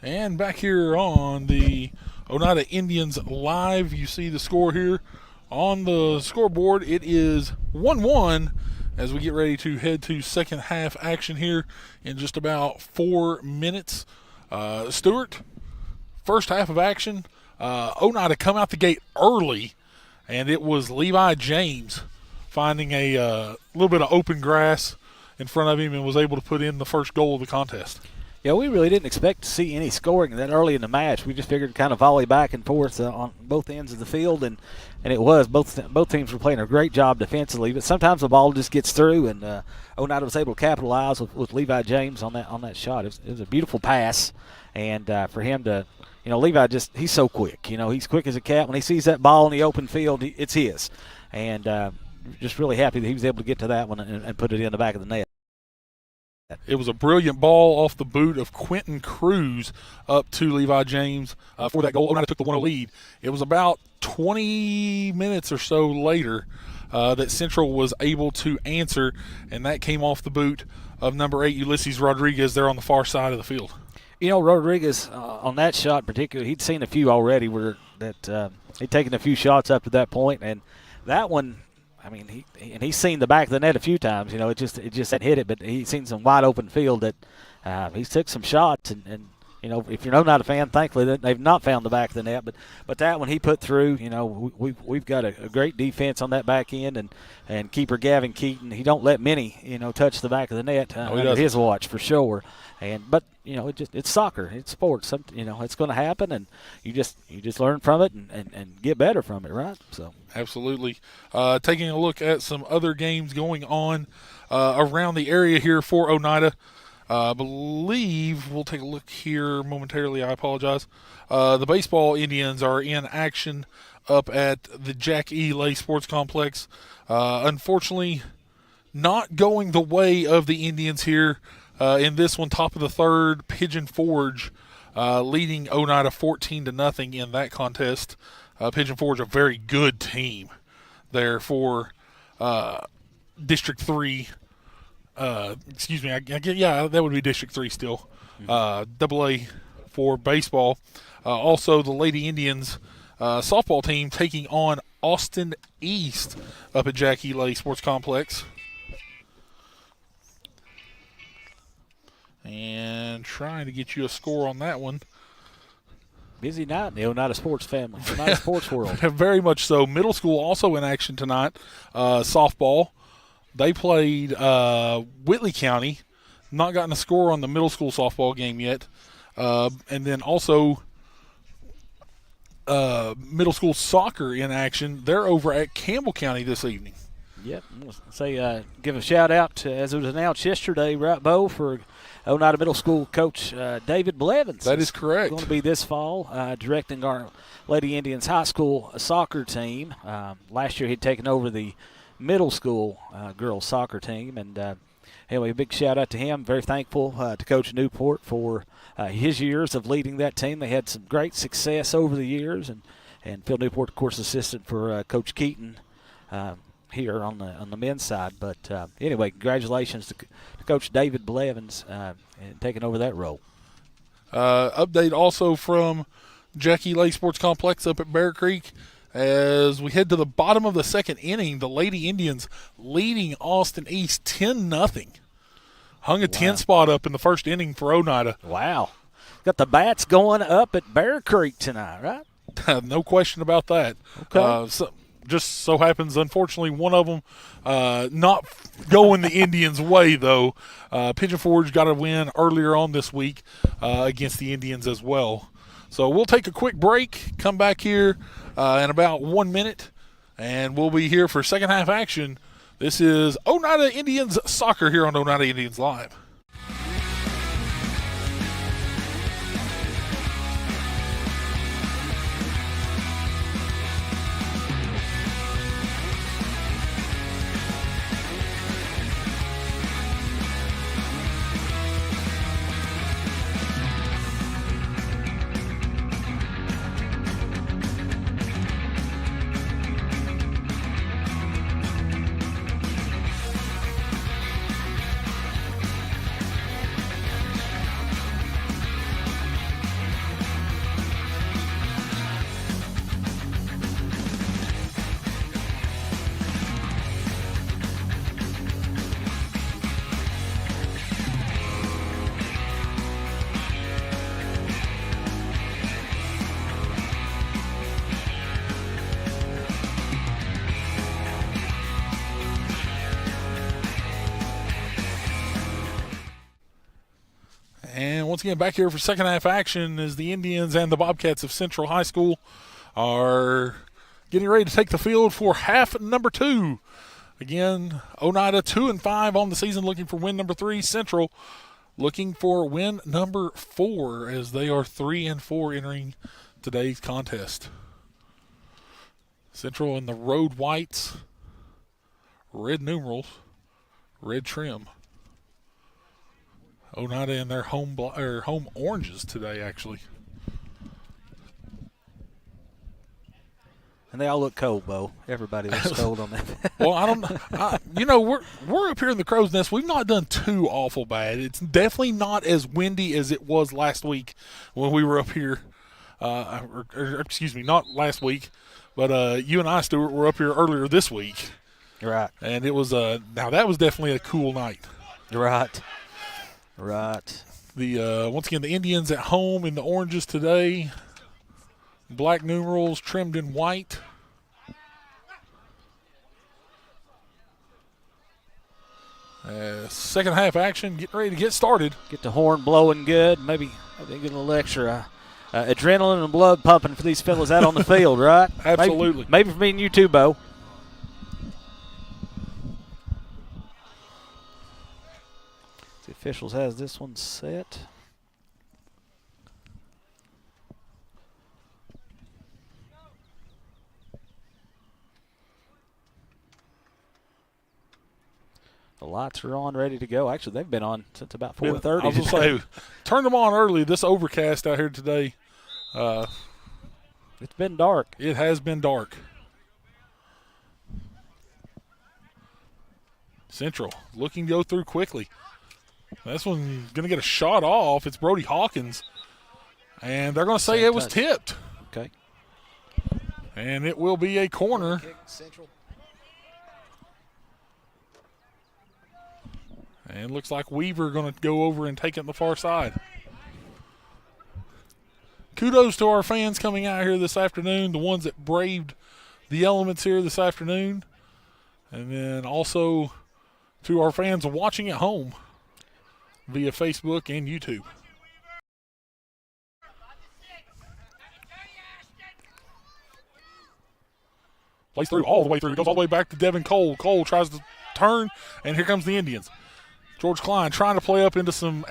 And back here on the Oneida Indians Live, you see the score here on the scoreboard. It is 1-1 as we get ready to head to second half action here in just about 4 minutes. Stuart, first half of action, Oneida come out the gate early, and it was Levi James finding a little bit of open grass in front of him and was able to put in the first goal of the contest. Yeah, we really didn't expect to see any scoring that early in the match. We just figured kind of volley back and forth on both ends of the field, and it was. Both teams were playing a great job defensively, but sometimes the ball just gets through, and Oneida was able to capitalize with Levi James on that shot. It was a beautiful pass, and for him to, Levi he's so quick. He's quick as a cat. When he sees that ball in the open field, it's his, and just really happy that he was able to get to that one and put it in the back of the net. It was a brilliant ball off the boot of Quentin Cruz up to Levi James for that goal. Oneida took the 1-0 lead. It was about 20 minutes or so later that Central was able to answer, and that came off the boot of number 8, Ulysses Rodriguez, there on the far side of the field. Rodriguez, on that shot in particular, he'd seen a few already he'd taken a few shots up to that point, and that one, he's seen the back of the net a few times. It just hadn't hit it, but he's seen some wide open field that he's took some shots. And if you're not a fan, thankfully that they've not found the back of the net. But that one he put through. We've got a great defense on that back end, and keeper Gavin Keaton, he don't let many touch the back of the net under his watch for sure. But it's soccer, it's sports. It's going to happen, and you just learn from it and get better from it, right? So absolutely. Taking a look at some other games going on around the area here for Oneida. I believe we'll take a look here momentarily. I apologize. The baseball Indians are in action up at the Jack E. Lay Sports Complex. Unfortunately, not going the way of the Indians here. In this one, top of the third, Pigeon Forge leading Oneida 14-0 in that contest. Pigeon Forge, a very good team there for District 3. That would be District 3 still. AA for baseball. Also, the Lady Indians softball team taking on Austin East up at Jack E. Lay Sports Complex. And trying to get you a score on that one. Busy night in the Oneida sports family, Oneida sports world. Very much so. Middle school also in action tonight. Softball. They played Whitley County. Not gotten a score on the middle school softball game yet. And then also middle school soccer in action. They're over at Campbell County this evening. Yep. Say, give a shout out to, as it was announced yesterday, right, Bo, for Oneida Middle School coach David Blevins. That is correct. Going to be this fall directing our Lady Indians high school soccer team. Last year he'd taken over the middle school girls soccer team, and anyway, a big shout out to him. Very thankful to Coach Newport for his years of leading that team. They had some great success over the years, and Phil Newport, of course, assistant for Coach Keaton here on the men's side. But anyway, congratulations to Coach David Blevins in taking over that role. Update also from Jackie Lay Sports Complex up at Bear Creek. As we head to the bottom of the second inning, the Lady Indians leading Austin East 10-0. Hung a 10 spot up in the first inning for Oneida. Wow. Got the bats going up at Bear Creek tonight, right? No question about that. Okay. Just so happens, unfortunately, one of them not going the Indians' way, though. Pigeon Forge got a win earlier on this week against the Indians as well. So we'll take a quick break, come back here in about 1 minute, and we'll be here for second half action. This is Oneida Indians Soccer here on Oneida Indians Live. again, back here for second half action as the Indians and the Bobcats of Central High School are getting ready to take the field for half number 2. Again, Oneida 2-5 on the season, looking for win number 3. Central looking for win number 4 as they are 3-4 entering today's contest. Central in the road whites, red numerals, red trim. Oneida in their home oranges today, actually. And they all look cold, Bo. Everybody looks cold on that. Well, we're up here in the Crow's Nest. We've not done too awful bad. It's definitely not as windy as it was last week when we were up here. Excuse me, not last week, but you and I, Stuart, were up here earlier this week. Right. And it was now that was definitely a cool night. Right. The once again, the Indians at home in the oranges today. Black numerals trimmed in white. Second half action, getting ready to get started. Get the horn blowing good. Maybe get a little extra adrenaline and blood pumping for these fellas out on the field, right? Absolutely. Maybe for me and you too, Bo. The officials has this one set. The lights are on, ready to go. Actually, they've been on since about 4:30. I was going to say, turn them on early. This overcast out here today. It's been dark. It has been dark. Central looking to go through quickly. This one's going to get a shot off. It's Brody Hawkins. And they're going to say it was tipped. Okay. And it will be a corner. And looks like Weaver going to go over and take it on the far side. Kudos to our fans coming out here this afternoon, the ones that braved the elements here this afternoon. And then also to our fans watching at home via Facebook and YouTube. Plays through all the way through. Goes all the way back to Devin Cole. Cole tries to turn, and here comes the Indians. George Klein trying to play up into some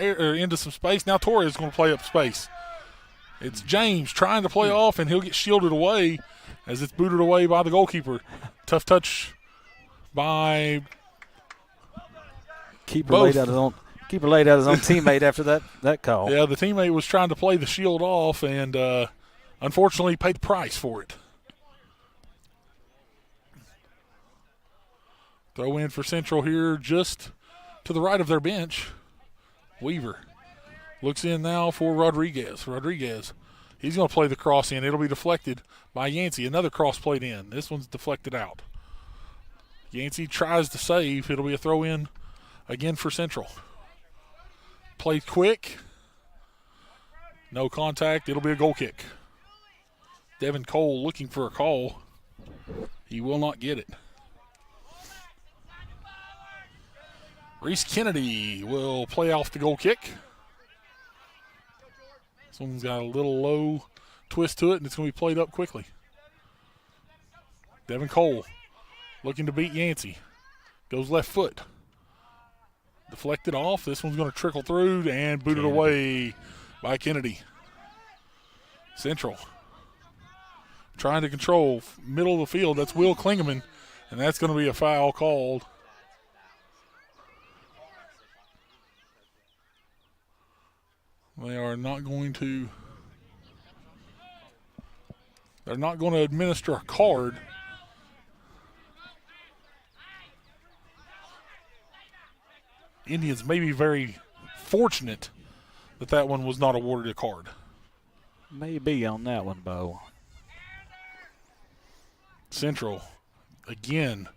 space. Now Torres is going to play up space. It's James trying to play off, and he'll get shielded away as it's booted away by the goalkeeper. Tough touch by Keeper laid out his own teammate after that call. Yeah, the teammate was trying to play the shield off, and unfortunately paid the price for it. Throw in for Central here just to the right of their bench. Weaver looks in now for Rodriguez. He's going to play the cross in. It'll be deflected by Yancey. Another cross played in. This one's deflected out. Yancey tries to save. It'll be a throw in again for Central. Played quick. No contact. It'll be a goal kick. Devin Cole looking for a call. He will not get it. Reese Kennedy will play off the goal kick. This one's got a little low twist to it, and it's going to be played up quickly. Devin Cole looking to beat Yancey. Goes left foot. Deflected off. This one's going to trickle through and booted away by Kennedy. Central trying to control middle of the field. That's Will Klingeman, and that's going to be a foul called. They are not going to – they're not going to administer a card. Indians may be very fortunate that one was not awarded a card. Maybe on that one, Bo. Central, again,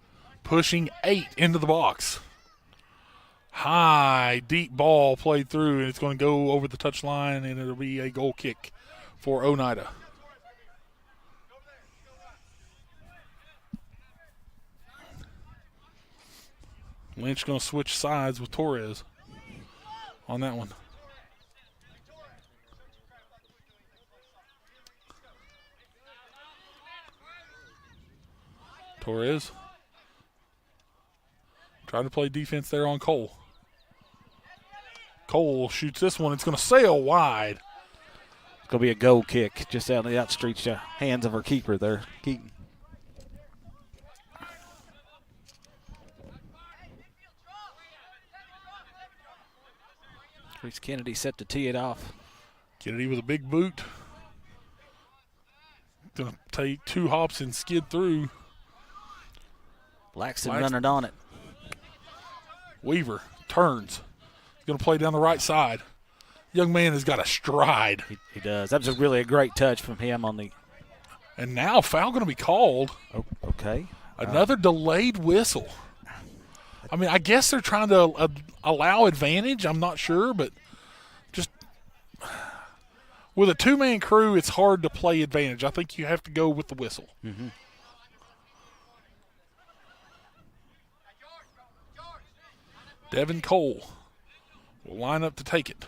pushing 8 into the box. High, deep ball played through, and it's going to go over the touchline, and it'll be a goal kick for Oneida. Lynch going to switch sides with Torres on that one. Torres trying to play defense there on Cole. Cole shoots this one. It's going to sail wide. It's going to be a goal kick just out of the outstretched hands of our keeper there, Keaton. Reese Kennedy set to tee it off. Kennedy with a big boot. Going to take 2 hops and skid through. Laxton running on it. Weaver turns. He's going to play down the right side. Young man has got a stride. He does. That was really a great touch from him on the. And now foul going to be called. Oh, okay. Another delayed whistle. I mean, I guess they're trying to allow advantage. I'm not sure, but just with a 2-man crew, it's hard to play advantage. I think you have to go with the whistle. Mm-hmm. Devin Cole will line up to take it.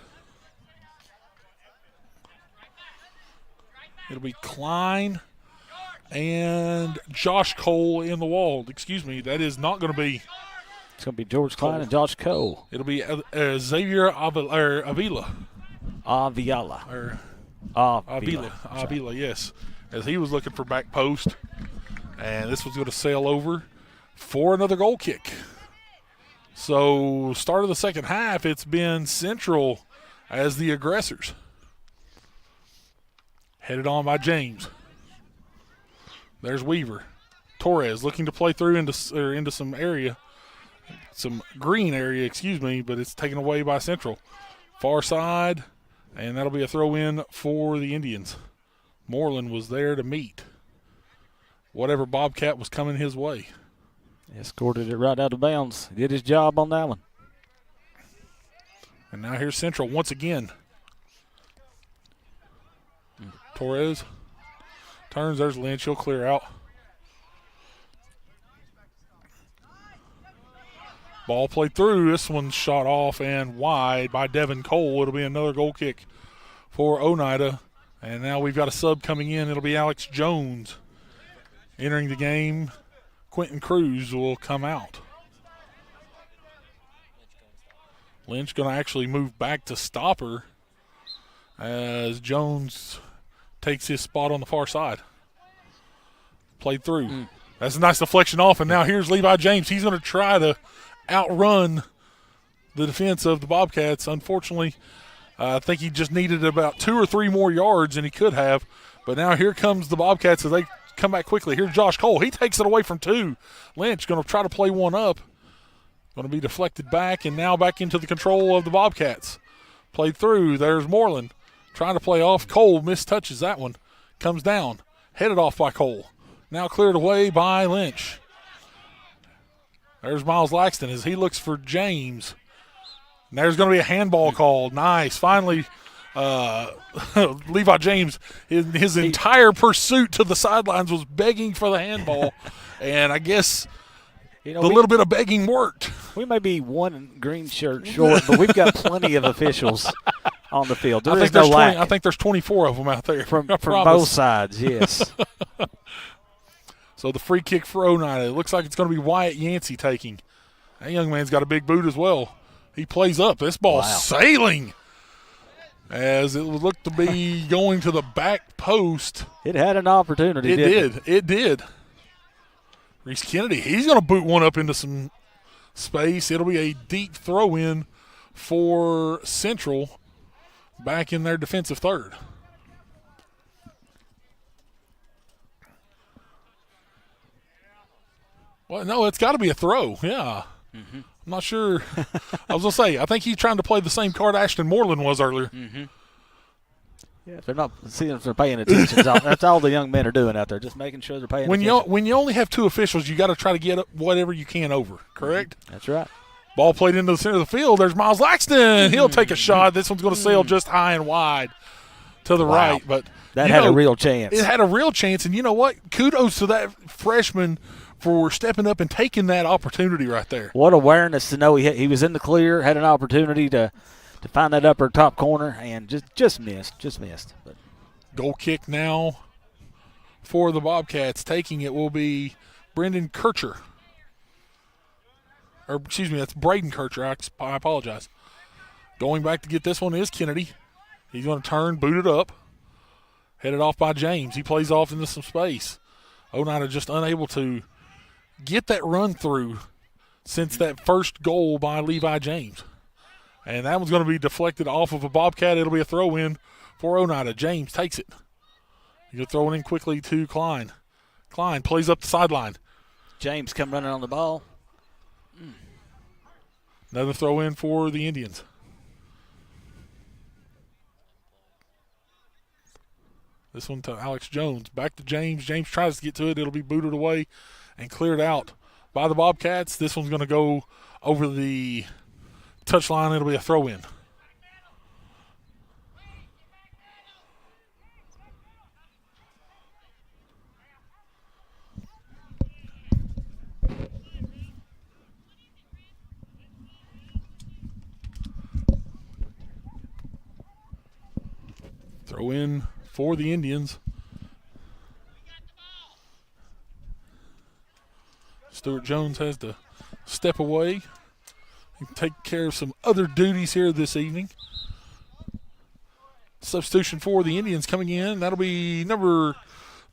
It'll be Klein and Josh Cole in the wall. Excuse me, that is not going to be. It's going to be George Klein and Josh Cole. It'll be Xavier Avila. Avila. Avila, yes. As he was looking for back post. And this was going to sail over for another goal kick. So, start of the second half, it's been Central as the aggressors. Headed on by James. There's Weaver. Torres looking to play through into some area. Some green area, excuse me, but it's taken away by Central. Far side, and that'll be a throw-in for the Indians. Moreland was there to meet whatever Bobcat was coming his way. Escorted it right out of bounds. Did his job on that one. And now here's Central once again. Torres turns. There's Lynch. He'll clear out. Ball played through. This one's shot off and wide by Devin Cole. It'll be another goal kick for Oneida. And now we've got a sub coming in. It'll be Alex Jones entering the game. Quentin Cruz will come out. Lynch going to actually move back to stopper as Jones takes his spot on the far side. Played through. That's a nice deflection off, and now here's Levi James. He's going to try to outrun the defense of the Bobcats. Unfortunately, I think he just needed about 2 or 3 more yards than he could have. But now here comes the Bobcats as they come back quickly. Here's Josh Cole. He takes it away from 2. Lynch going to try to play one up. Going to be deflected back, and now back into the control of the Bobcats. Played through. There's Moreland trying to play off. Cole mistouches that one. Comes down. Headed off by Cole. Now cleared away by Lynch. There's Miles Laxton as he looks for James. And there's going to be a handball called. Nice. Finally, Levi James, his entire pursuit to the sidelines was begging for the handball. And I guess the little bit of begging worked. We may be one green shirt short, but we've got plenty of officials on the field. I think there's 24 of them out there. From both sides, yes. So the free kick for Oneida. It looks like it's going to be Wyatt Yancey taking. That young man's got a big boot as well. He plays up. This ball's sailing as it looked to be going to the back post. It had an opportunity, It did. Reese Kennedy, he's going to boot one up into some space. It'll be a deep throw-in for Central back in their defensive third. Well, no, it's got to be a throw. Yeah. Mm-hmm. I'm not sure. I was going to say, I think he's trying to play the same card Ashton Moreland was earlier. Mm-hmm. Yeah, if they're not seeing if they're paying attention. That's all the young men are doing out there, just making sure they're paying attention. When you only have 2 officials, you got to try to get whatever you can over, correct? Mm-hmm. That's right. Ball played into the center of the field. There's Miles Laxton. He'll take a shot. This one's going to sail just high and wide to the right. But that had a real chance. It had a real chance, and you know what? Kudos to that freshman for stepping up and taking that opportunity right there. What awareness to know he was in the clear, had an opportunity to find that upper top corner, and just missed. But goal kick now for the Bobcats. Taking it will be Brendan Kircher. Or, excuse me, that's Braden Kircher. I apologize. Going back to get this one is Kennedy. He's going to turn, boot it up. Headed off by James. He plays off into some space. Oneida just unable to get that run through since that first goal by Levi James. And that one's going to be deflected off of a Bobcat. It'll be a throw-in for Oneida. James takes it. He'll throw it in quickly to Klein. Klein plays up the sideline. James come running on the ball. Another throw-in for the Indians. This one to Alex Jones. Back to James. James tries to get to it. It'll be booted away and cleared out by the Bobcats. This one's going to go over the touchline. It'll be a throw-in. Throw in for the Indians. Stuart Jones has to step away and take care of some other duties here this evening. Substitution for the Indians coming in. That'll be number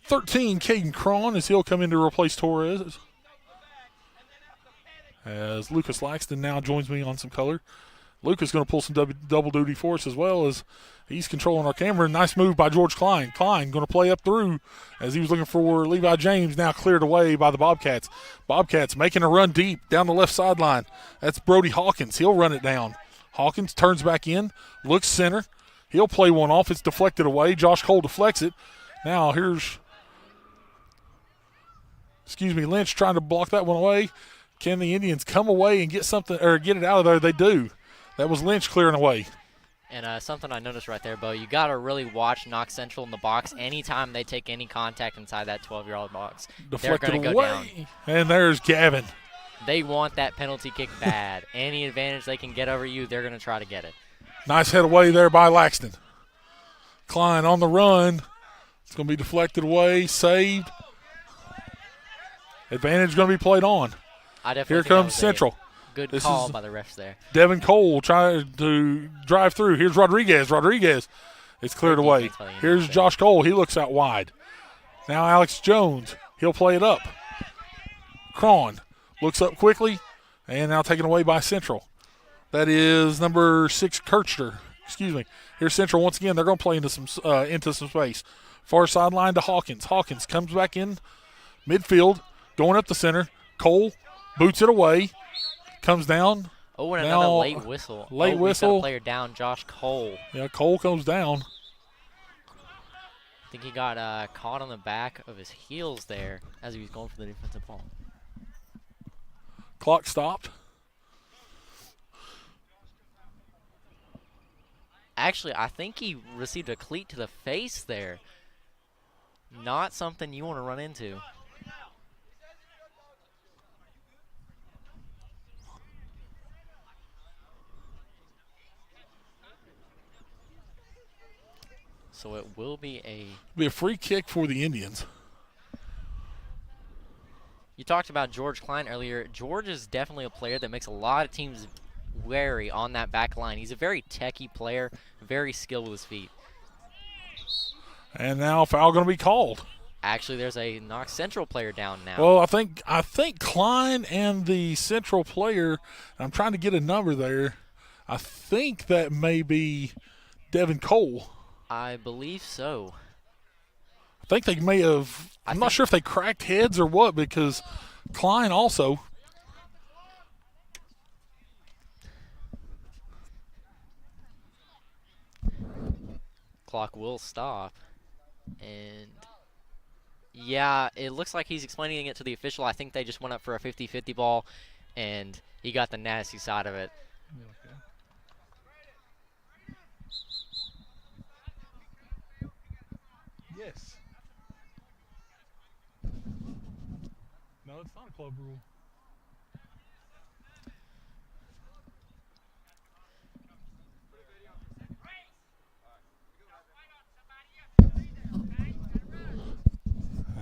13, Caden Cron, as he'll come in to replace Torres. As Lucas Laxton now joins me on some color. Lucas going to pull some double duty for us as well as he's controlling our camera. Nice move by George Klein. Klein going to play up through as he was looking for Levi James, now cleared away by the Bobcats. Bobcats making a run deep down the left sideline. That's Brody Hawkins. He'll run it down. Hawkins turns back in, looks center. He'll play one off. It's deflected away. Josh Cole deflects it. Now here's, Lynch trying to block that one away. Can the Indians come away and get something or get it out of there? They do. That was Lynch clearing away. And something I noticed right there, Bo, you got to really watch Knox Central in the box. Anytime they take any contact inside that 12-yard box, Deflected they're going to go down. And there's Gavin. They want that penalty kick bad. Any advantage they can get over you, they're going to try to get it. Nice head away there by Laxton. Klein on the run. It's going to be deflected away, saved. Advantage going to be played on. I definitely Here think that comes was Central. Good This call is by the refs there. Devin Cole trying to drive through. Here's Rodriguez. It's cleared Great away. defense by the Indians Here's there. Josh Cole. He looks out wide. Now Alex Jones. He'll play it up. Cron looks up quickly and now taken away by Central. That is number 6, Kirchner. Here's Central once again. They're going to play into some space. Far sideline to Hawkins. Hawkins comes back in midfield, going up the center. Cole boots it away. Comes down. Oh, and Now, another late whistle. late We've got whistle. a player down, Josh Cole. Yeah, Cole comes down. I think he got caught on the back of his heels there as he was going for the defensive ball. Clock stopped. Actually, I think he received a cleat to the face there. Not something you want to run into. So it will be Be a free kick for the Indians. You talked about George Klein earlier. George is definitely a player that makes a lot of teams wary on that back line. He's a very techie player, very skilled with his feet. And now foul going to be called. Actually, there's a Knox Central player down now. Well, I think Klein and the Central player, I'm trying to get a number there. I think that may be Devin Cole. I believe so. I think they may have. I'm not sure if they cracked heads or what, because Klein also. Clock will stop. And yeah, it looks like he's explaining it to the official. I think they just went up for a 50-50 ball, and he got the nasty side of it. Yes. No, it's not a club rule.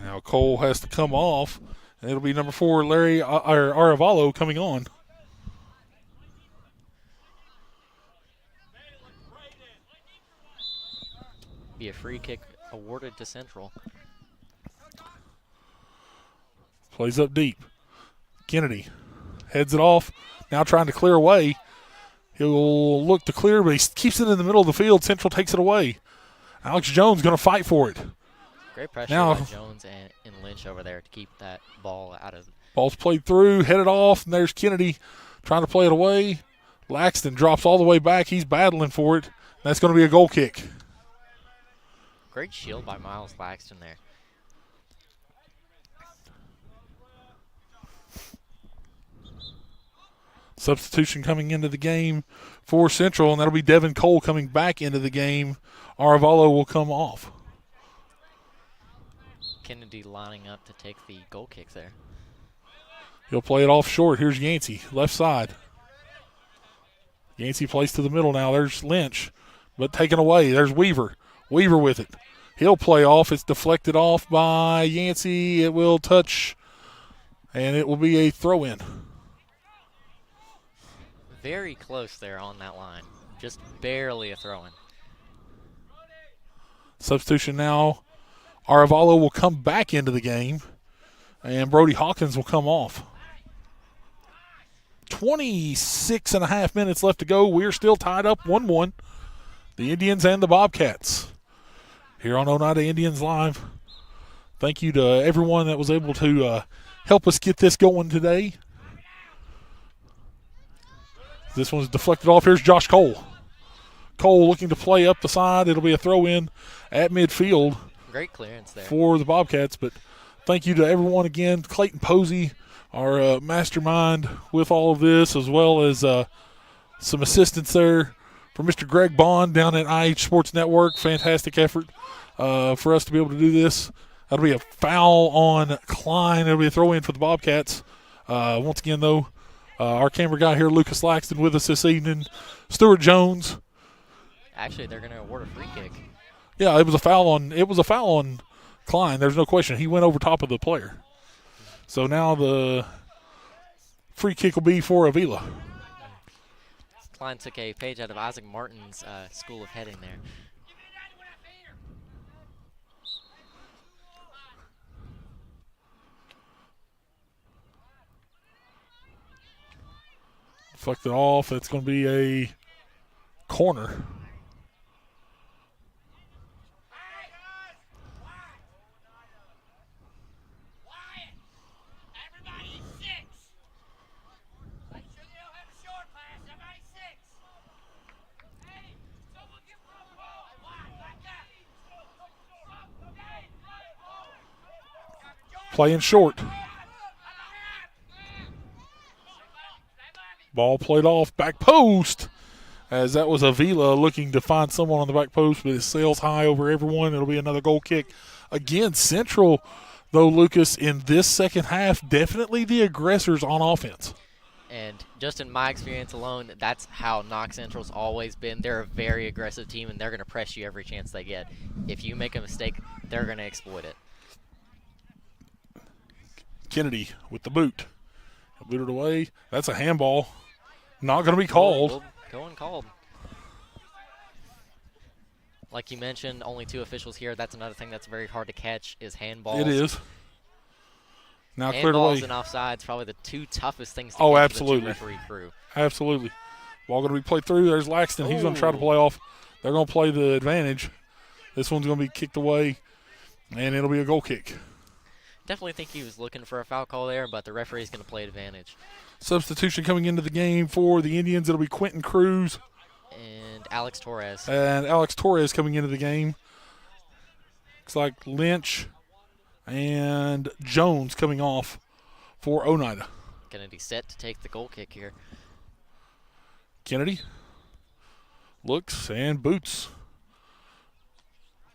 Now Cole has to come off, And it'll be number 4, Larry Aravalo coming on. Be a free kick awarded to Central. Plays up deep. Kennedy heads it off. Now trying to clear away. He'll look to clear, but he keeps it in the middle of the field. Central takes it away. Alex Jones going to fight for it. Great pressure Now, by Jones and Lynch over there to keep that ball out of. Ball's played through, headed off, and there's Kennedy trying to play it away. Laxton drops all the way back. He's battling for it. That's going to be a goal kick. Great shield by Miles Laxton there. Substitution coming into the game for Central, and that'll be Devin Cole coming back into the game. Aravalo will come off. Kennedy lining up to take the goal kick there. He'll play it off short. Here's Yancey, left side. Yancey plays to the middle now. There's Lynch, but taken away. There's Weaver. Weaver with it. He'll play off. It's deflected off by Yancey. It will touch, and it will be a throw-in. Very close there on that line. Just barely a throw-in. Substitution now. Aravalo will come back into the game, and Brody Hawkins will come off. 26 and a half minutes left to go. We're still tied up 1-1. The Indians and the Bobcats here on Oneida Indians Live. Thank you to everyone that was able to help us get this going today. This one's deflected off. Here's Josh Cole. Cole looking to play up the side. It'll be a throw-in at midfield. Great clearance there for the Bobcats, but thank you to everyone again. Clayton Posey, our mastermind with all of this, as well as some assistance there for Mr. Greg Bond down at IH Sports Network. Fantastic effort for us to be able to do this. That'll be a foul on Klein. It'll be a throw-in for the Bobcats. Once again, though, our camera guy here, Lucas Laxton, with us this evening. Stuart Jones. Actually, they're going to award a free kick. Yeah, it was a foul on Klein. There's no question. He went over top of the player. So now the free kick will be for Avila. Klein took a page out of Isaac Martin's school of heading there. Deflected off. It's going to be a corner. Playing short. Ball played off back post, as that was Avila looking to find someone on the back post, but it sails high over everyone. It'll be another goal kick. Again, Central, though, Lucas, in this second half, definitely the aggressors on offense. And just in my experience alone, that's how Knox Central's always been. They're a very aggressive team, and they're going to press you every chance they get. If you make a mistake, they're going to exploit it. Kennedy with the boot. He'll boot it away. That's a handball. Not going to be called. Go uncalled. Like you mentioned, only 2 officials here. That's another thing that's very hard to catch is handballs. It is. Now cleared Handballs away. and offsides, probably the 2 toughest things to Oh, catch absolutely. with the referee crew. Absolutely. Ball going to be played through. There's Laxton. He's going to try to play off. They're going to play the advantage. This one's going to be kicked away, and it'll be a goal kick. Definitely think he was looking for a foul call there, but the referee's going to play advantage. Substitution coming into the game for the Indians. It'll be Quentin Cruz. And Alex Torres. And Alex Torres coming into the game. Looks like Lynch and Jones coming off for Oneida. Kennedy set to take the goal kick here. Kennedy looks and boots.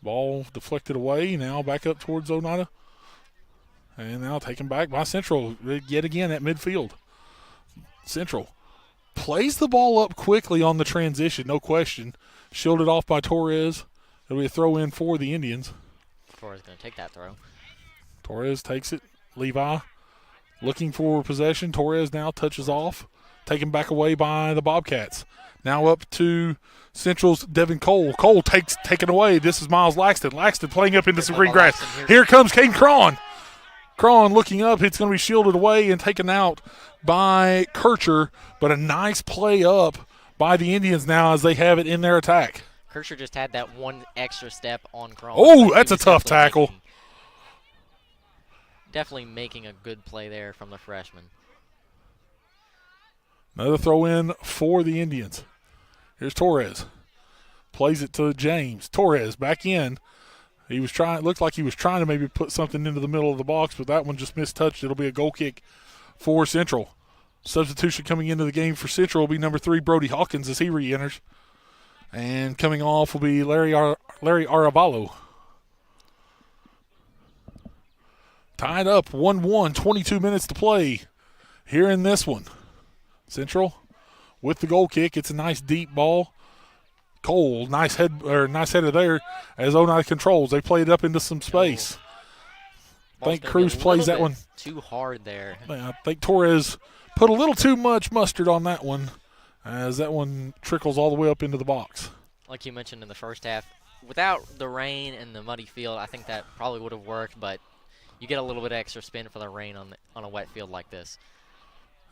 Ball deflected away. Now back up towards Oneida. And now taken back by Central yet again at midfield. Central plays the ball up quickly on the transition, no question. Shielded off by Torres. It'll be a throw in for the Indians. Torres going to take that throw. Torres takes it. Levi looking for possession. Torres now touches off, taken back away by the Bobcats. Now up to Central's Devin Cole. Cole taken away. This is Miles Laxton. Laxton playing up into some green grass. Here comes Caden Cron. Cron looking up. It's going to be shielded away and taken out by Kircher, but a nice play up by the Indians now as they have it in their attack. Kircher just had that one extra step on Cron. Oh, that's a tough tackle. Definitely making a good play there from the freshman. Another throw in for the Indians. Here's Torres. Plays it to James. Torres back in. He was trying. Looked like he was trying to maybe put something into the middle of the box, but that one just mistouched. It'll be a goal kick for Central. Substitution coming into the game for Central will be number 3, Brody Hawkins, as he re-enters. And coming off will be Larry Aravalo. Tied up 1-1, 22 minutes to play here in this one. Central with the goal kick. It's a nice deep ball. Cole, nice header there as Oneida controls. They play it up into some space. I think Cruz plays that one too hard there. I think Torres put a little too much mustard on that one as that one trickles all the way up into the box. Like you mentioned in the first half, without the rain and the muddy field, I think that probably would have worked, but you get a little bit extra spin for the rain on a wet field like this.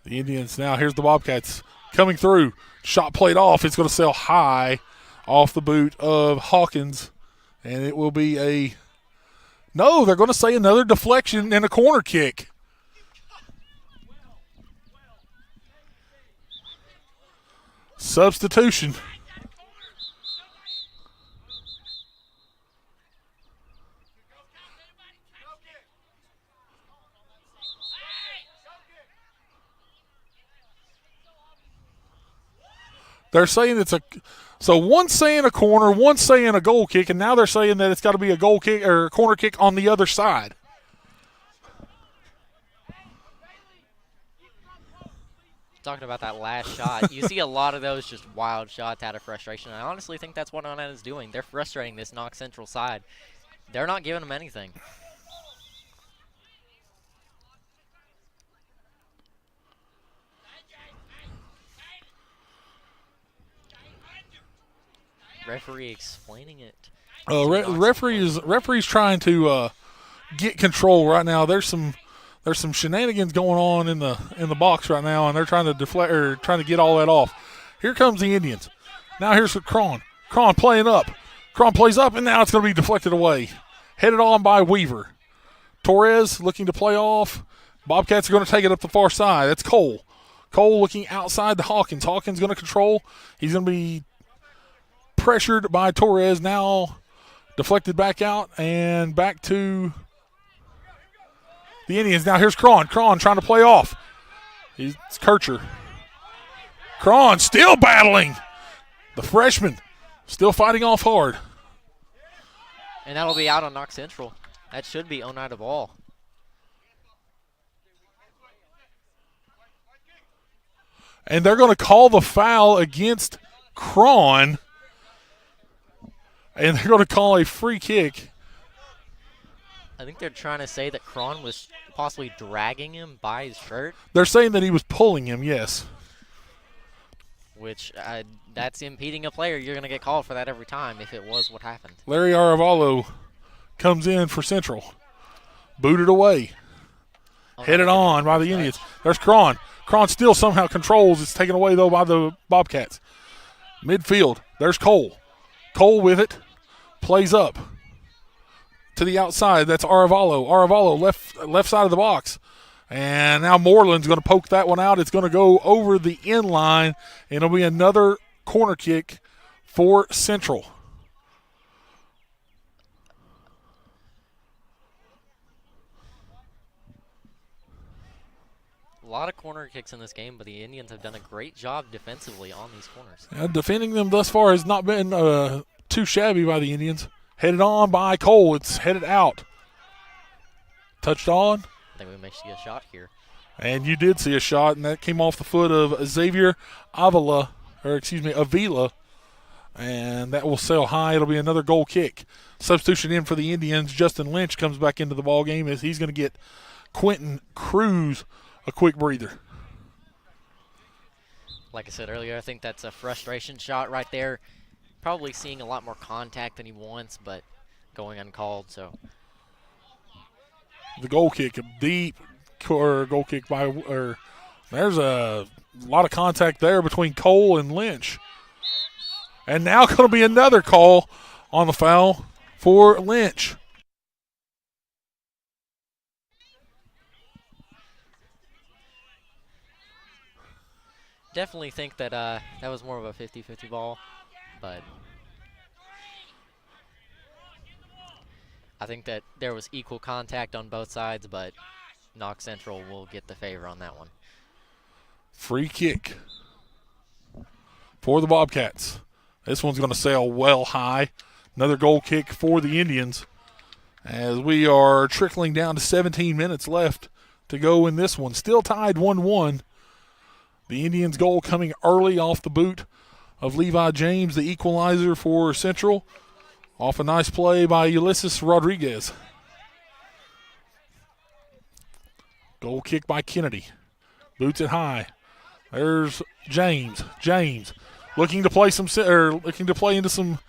The Indians now, here's the Bobcats coming through. Shot played off. It's going to sail high off the boot of Hawkins, and it will be a – no, they're going to say another deflection and a corner kick. Substitution. They're saying it's a – so one's saying a corner, one's saying a goal kick, and now they're saying that it's got to be a goal kick or a corner kick on the other side. Talking about that last shot, you see a lot of those just wild shots out of frustration. I honestly think that's what Oneida is doing. They're frustrating this Knox Central side. They're not giving them anything. Referee explaining it. Referee's trying to get control right now. There's some shenanigans going on in the box right now, and they're trying to deflect or trying to get all that off. Here comes the Indians. Now here's Cron. Cron playing up. Cron plays up, and now it's going to be deflected away. Headed on by Weaver. Torres looking to play off. Bobcats are going to take it up the far side. That's Cole. Cole looking outside to Hawkins. Hawkins going to control. He's going to be pressured by Torres. Now deflected back out and back to the Indians. Now here's Cron. Cron trying to play off. It's Kircher. Cron still battling. The freshman still fighting off hard. And that'll be out on Knox Central. That should be Oneida ball. And they're going to call the foul against Cron. And they're going to call a free kick. I think they're trying to say that Cron was possibly dragging him by his shirt. They're saying that he was pulling him, yes. Which, that's impeding a player. You're going to get called for that every time if it was what happened. Larry Aravalo comes in for Central. Booted away. Headed on by the Indians. There's Cron. Cron still somehow controls. It's taken away, though, by the Bobcats. Midfield. There's Cole. Cole with it. Plays up to the outside. That's Aravalo. Aravalo left side of the box. And now Moreland's going to poke that one out. It's going to go over the end line, and it'll be another corner kick for Central. A lot of corner kicks in this game, but the Indians have done a great job defensively on these corners. Defending them thus far has not been too shabby by the Indians. Headed on by Cole. It's headed out. Touched on. I think we may see a shot here. And you did see a shot, and that came off the foot of Xavier Avila. And that will sail high. It'll be another goal kick. Substitution in for the Indians. Justin Lynch comes back into the ball game as he's going to get Quentin Cruz a quick breather. Like I said earlier, I think that's a frustration shot right there. Probably seeing a lot more contact than he wants, but going uncalled. So The goal kick, a deep goal kick by, there's a lot of contact there between Cole and Lynch. And now going to be another call on the foul for Lynch. definitely think that that was more of a 50-50 ball, but I think that there was equal contact on both sides, but Knox Central will get the favor on that one. Free kick for the Bobcats. This one's going to sail well high. Another goal kick for the Indians as we are trickling down to 17 minutes left to go in this one. Still tied 1-1. The Indians' goal coming early off the boot of Levi James, the equalizer for Central, off a nice play by Ulysses Rodriguez. Goal kick by Kennedy. Boots it high. There's James. James looking to play into some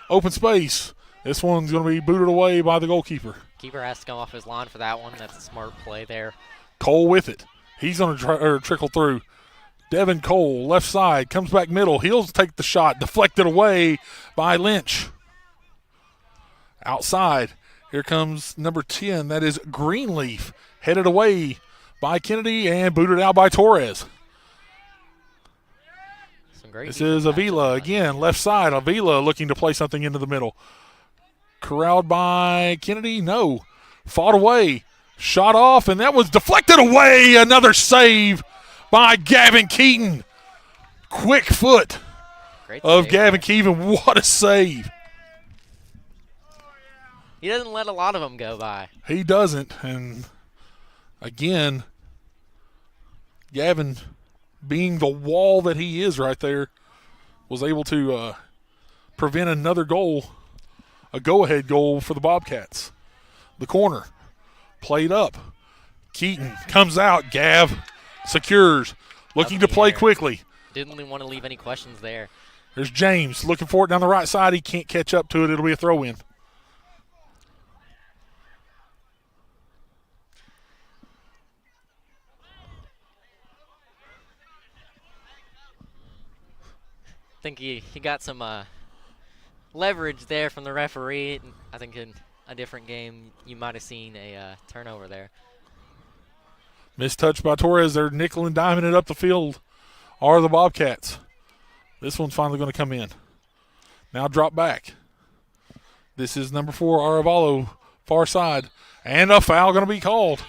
open space. This one's going to be booted away by the goalkeeper. Keeper has to come off his line for that one. That's a smart play there. Cole with it. He's going to trickle through. Devin Cole, left side, comes back middle. He'll take the shot, deflected away by Lynch. Outside, here comes number 10. That is Greenleaf, headed away by Kennedy and booted out by Torres. This is Avila again, left side. Avila looking to play something into the middle. Corralled by Kennedy, no. Fought away, shot off, and that was deflected away. Another save by Gavin Keaton. Quick foot of Gavin Keaton. What a save. He doesn't let a lot of them go by. He doesn't. And again, Gavin, being the wall that he is right there, was able to prevent another goal, a go-ahead goal for the Bobcats. The corner, played up. Keaton comes out. Gav secures, looking to play quickly. Didn't want to leave any questions there. There's James looking for it down the right side. He can't catch up to it. It'll be a throw-in. I think he got some leverage there from the referee. I think in a different game you might have seen a turnover there. Missed touch by Torres. They're nickel and diming it up the field. Are the Bobcats. This one's finally going to come in. Now drop back. This is number 4, Aravalo, far side. And a foul going to be called.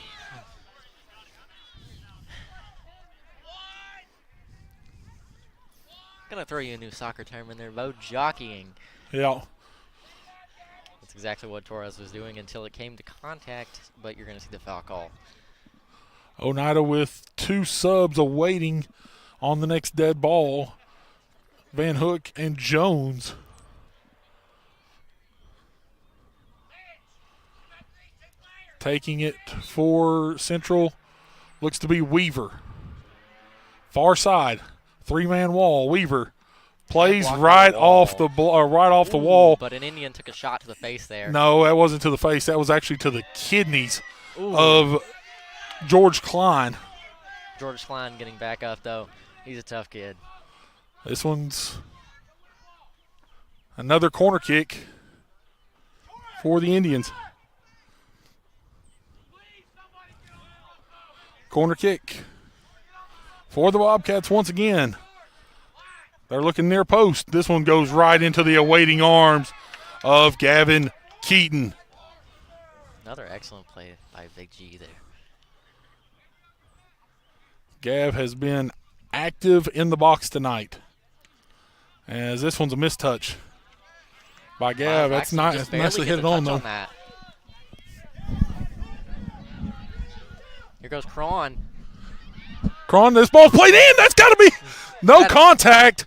Gonna throw you a new soccer term in there, Bo, jockeying. Yeah. That's exactly what Torres was doing until it came to contact, but you're gonna see the foul call. Oneida with 2 subs awaiting on the next dead ball. Van Hook and Jones. Taking it for Central looks to be Weaver. Far side, 3-man wall. Weaver plays right off the wall. But an Indian took a shot to the face there. No, that wasn't to the face. That was actually to the kidneys of George Klein. George Klein getting back up, though. He's a tough kid. This one's another corner kick for the Indians. Corner kick for the Bobcats once again. They're looking near post. This one goes right into the awaiting arms of Gavin Keaton. Another excellent play by Big G there. Gav has been active in the box tonight. As this one's a mistouch by Gav. That's nicely hit it on, though. Here goes Cron. Cron, this ball's played in. That's got to be no contact.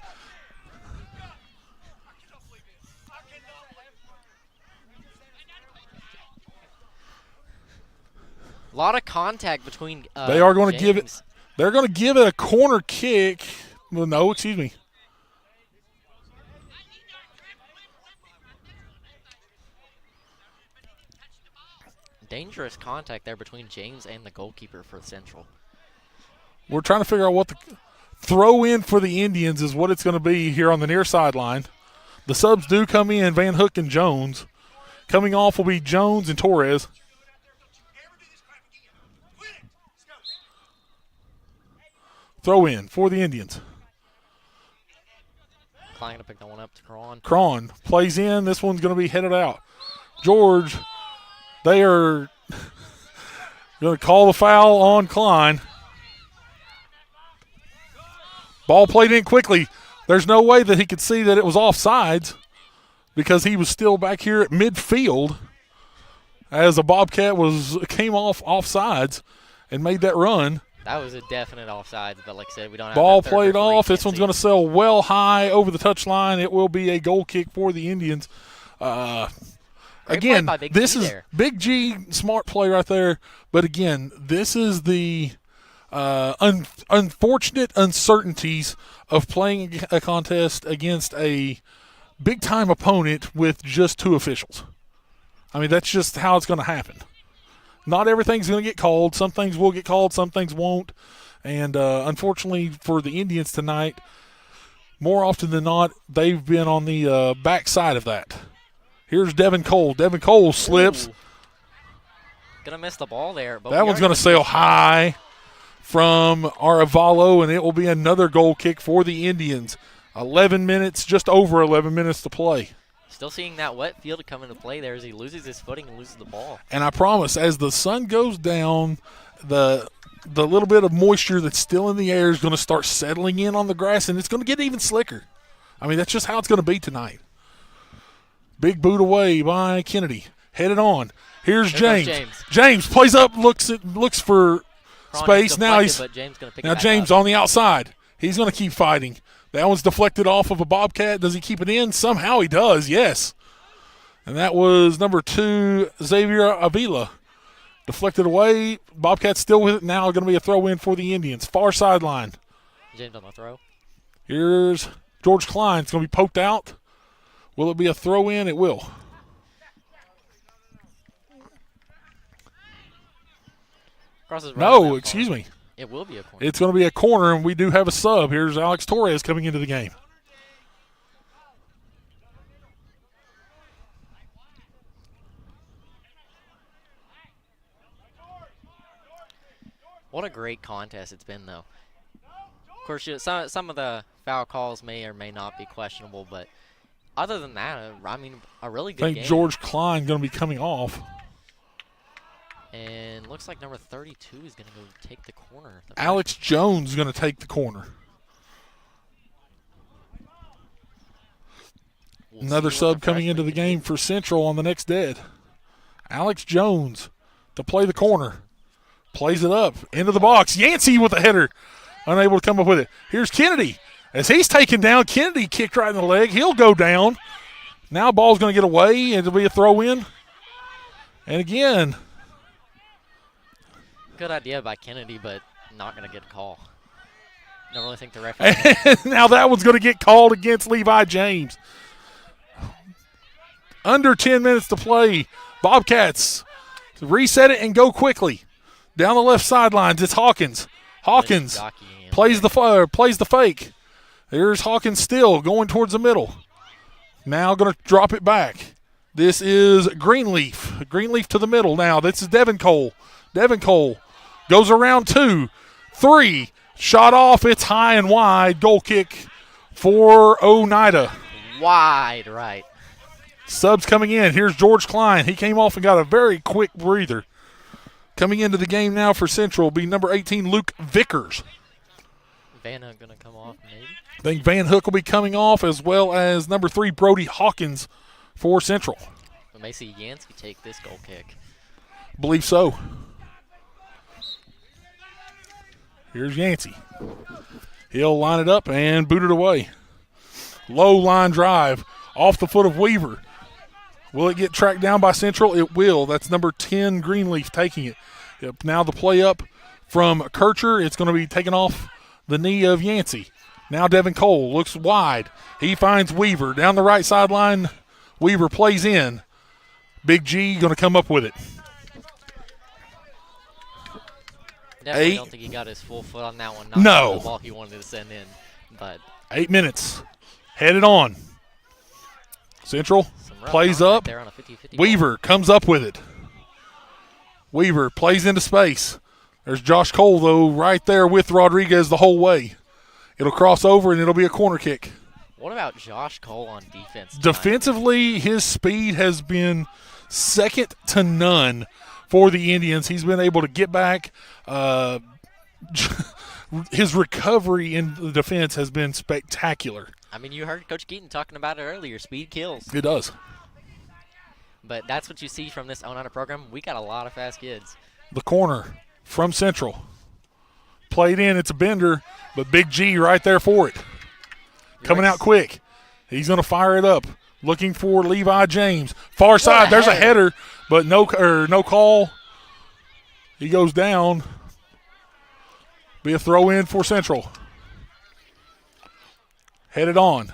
A lot of contact between They are going to give it. James. They're going to give it a corner kick. Well, no, excuse me. Dangerous contact there between James and the goalkeeper for Central. We're trying to figure out what the throw in for the Indians is, what it's going to be here on the near sideline. The subs do come in, Van Hook and Jones. Coming off will be Jones and Torres. Throw in for the Indians. Klein going to pick that one up to Cron. Cron plays in. This one's going to be headed out. George, they are going to call the foul on Klein. Ball played in quickly. There's no way that he could see that it was offsides because he was still back here at midfield as a Bobcat came off offsides and made that run. That was a definite offsides, but like I said, we don't have Ball that third played referee, off. can't This one's see. going to sail well high over the touchline. It will be a goal kick for the Indians. Great Again, play by Big this G is there. Big G, smart play right there. But again, this is the unfortunate uncertainties of playing a contest against a big-time opponent with just 2 officials. I mean, that's just how it's going to happen. Not everything's going to get called. Some things will get called, some things won't. And unfortunately for the Indians tonight, more often than not, they've been on the backside of that. Here's Devin Cole. Devin Cole slips. Ooh. Gonna miss the ball there. But That we one's are going to sail high from Aravalo, and it will be another goal kick for the Indians. 11 minutes, just over 11 minutes to play. Still seeing that wet field come into play there as he loses his footing and loses the ball. And I promise, as the sun goes down, the little bit of moisture that's still in the air is going to start settling in on the grass, and it's going to get even slicker. I mean, that's just how it's going to be tonight. Big boot away by Kennedy. Headed on. Here's There goes James. James. James plays up, looks for Cron space. is Now deflected, but James gonna pick it now back James up. on the outside. He's going to keep fighting. That one's deflected off of a Bobcat. Does he keep it in? Somehow he does, yes. And that was number 2, Xavier Avila. Deflected away. Bobcat's still with it now. Going to be a throw-in for the Indians. Far sideline. James on the throw. Here's George Klein. It's going to be poked out. Will it be a throw-in? It will. Crosses right No, on that excuse far. me. It will be a corner. It's going to be a corner, and we do have a sub. Here's Alex Torres coming into the game. What a great contest it's been, though. Of course, some of the foul calls may or may not be questionable, but other than that, I mean, a really I good think game. George Klein going to be coming off. And looks like number 32 is going to go take the corner. Alex Jones is going to take the corner. We'll Another see what sub coming into the freshman can game for Central on the next dead. Alex Jones to play the corner. Plays it up into the box. Yancey with the header. Unable to come up with it. Here's Kennedy. As he's taken down, Kennedy kicked right in the leg. He'll go down. Now ball's going to get away, and it'll be a throw-in. And again, do. Good idea by Kennedy, but not going to get a call. Don't really think the referee. and now that one's going to get called against Levi James. Under 10 minutes to play. Bobcats reset it and go quickly. Down the left sidelines, it's Hawkins. Hawkins plays the fake. There's Hawkins still going towards the middle. Now going to drop it back. This is Greenleaf. Greenleaf to the middle now. This is Devin Cole. Devin Cole goes around 2, 3. Shot off. It's high and wide. Goal kick for Oneida. Wide right. Subs coming in. Here's George Klein. He came off and got a very quick breather. Coming into the game now for Central will be number 18, Luke Vickers. Van Hook going to come off maybe. I think Van Hook will be coming off, as well as number 3, Brody Hawkins for Central. We may see Yancey take this goal kick. Believe so. Here's Yancey. He'll line it up and boot it away. Low line drive off the foot of Weaver. Will it get tracked down by Central? It will. That's number 10, Greenleaf, taking it. Yep, now the play up from Kircher. It's going to be taken off the knee of Yancey. Now Devin Cole looks wide. He finds Weaver down the right sideline. Weaver plays in. Big G going to come up with it. Definitely don't think he got his full foot on that one. Not No. the ball he wanted to send in, but 8 minutes. Headed on. Central some rough plays contact up. there on a 50-50 ball. Weaver comes up with it. Weaver plays into space. There's Josh Cole, though, right there with Rodriguez the whole way. It'll cross over, and it'll be a corner kick. What about Josh Cole on defense tonight? Defensively, his speed has been second to none for the Indians. He's been able to get back. His recovery in the defense has been spectacular. I mean, you heard Coach Keaton talking about it earlier. Speed kills. It does. But that's what you see from this Oneida program. We got a lot of fast kids. The corner from Central. Played in. It's a bender, but Big G right there for it. Coming out quick. He's going to fire it up. Looking for Levi James. Far side. There's a header, but no call. He goes down. Be a throw in for Central. Headed on.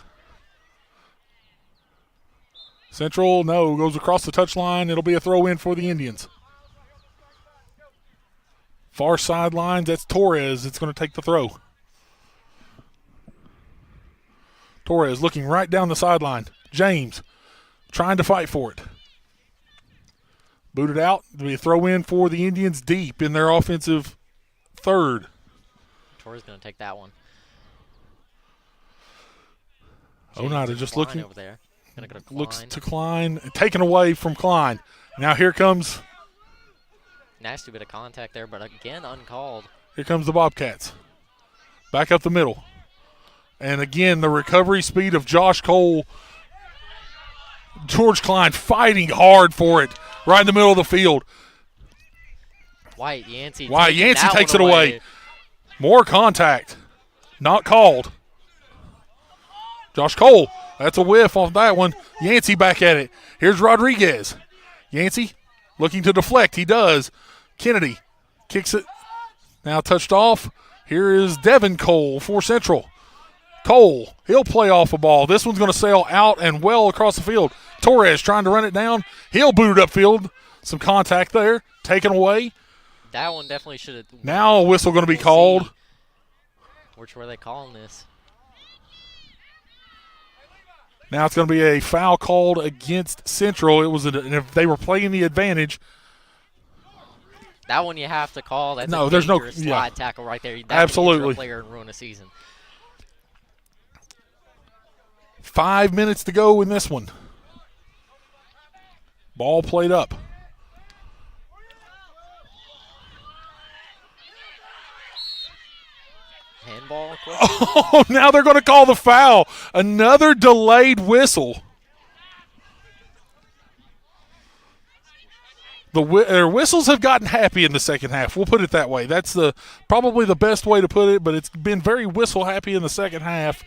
Central, no, goes across the touchline. It'll be a throw in for the Indians. Far sidelines, that's Torres. It's going to take the throw. Torres looking right down the sideline. James trying to fight for it. Booted out. It'll be a throw in for the Indians deep in their offensive third. Torres going to take that one. Oneida just looking. Over there. Gonna go to Klein. Looks to Klein. Taken away from Klein. Now here comes. Nasty bit of contact there, but again, uncalled. Here comes the Bobcats. Back up the middle. And again, the recovery speed of Josh Cole. George Klein fighting hard for it right in the middle of the field. Wyatt Yancey takes it away. More contact. Not called. Josh Cole, that's a whiff off that one. Yancey back at it. Here's Rodriguez. Yancey looking to deflect. He does. Kennedy kicks it. Now touched off. Here is Devin Cole for Central. Cole, he'll play off a ball. This one's going to sail out and well across the field. Torres trying to run it down. He'll boot it upfield. Some contact there. Taken away. That one definitely should have. Now a whistle going to be called. Which were they calling this? Now it's going to be a foul called against Central. It was if they were playing the advantage. That one you have to call. That's no, a there's no slide tackle right there. That absolutely. Would injure a player and ruin a season. 5 minutes to go in this one. Ball played up. Handball? Oh, now they're going to call the foul. Another delayed whistle. Their whistles have gotten happy in the second half. We'll put it that way. That's probably the best way to put it, but it's been very whistle happy in the second half.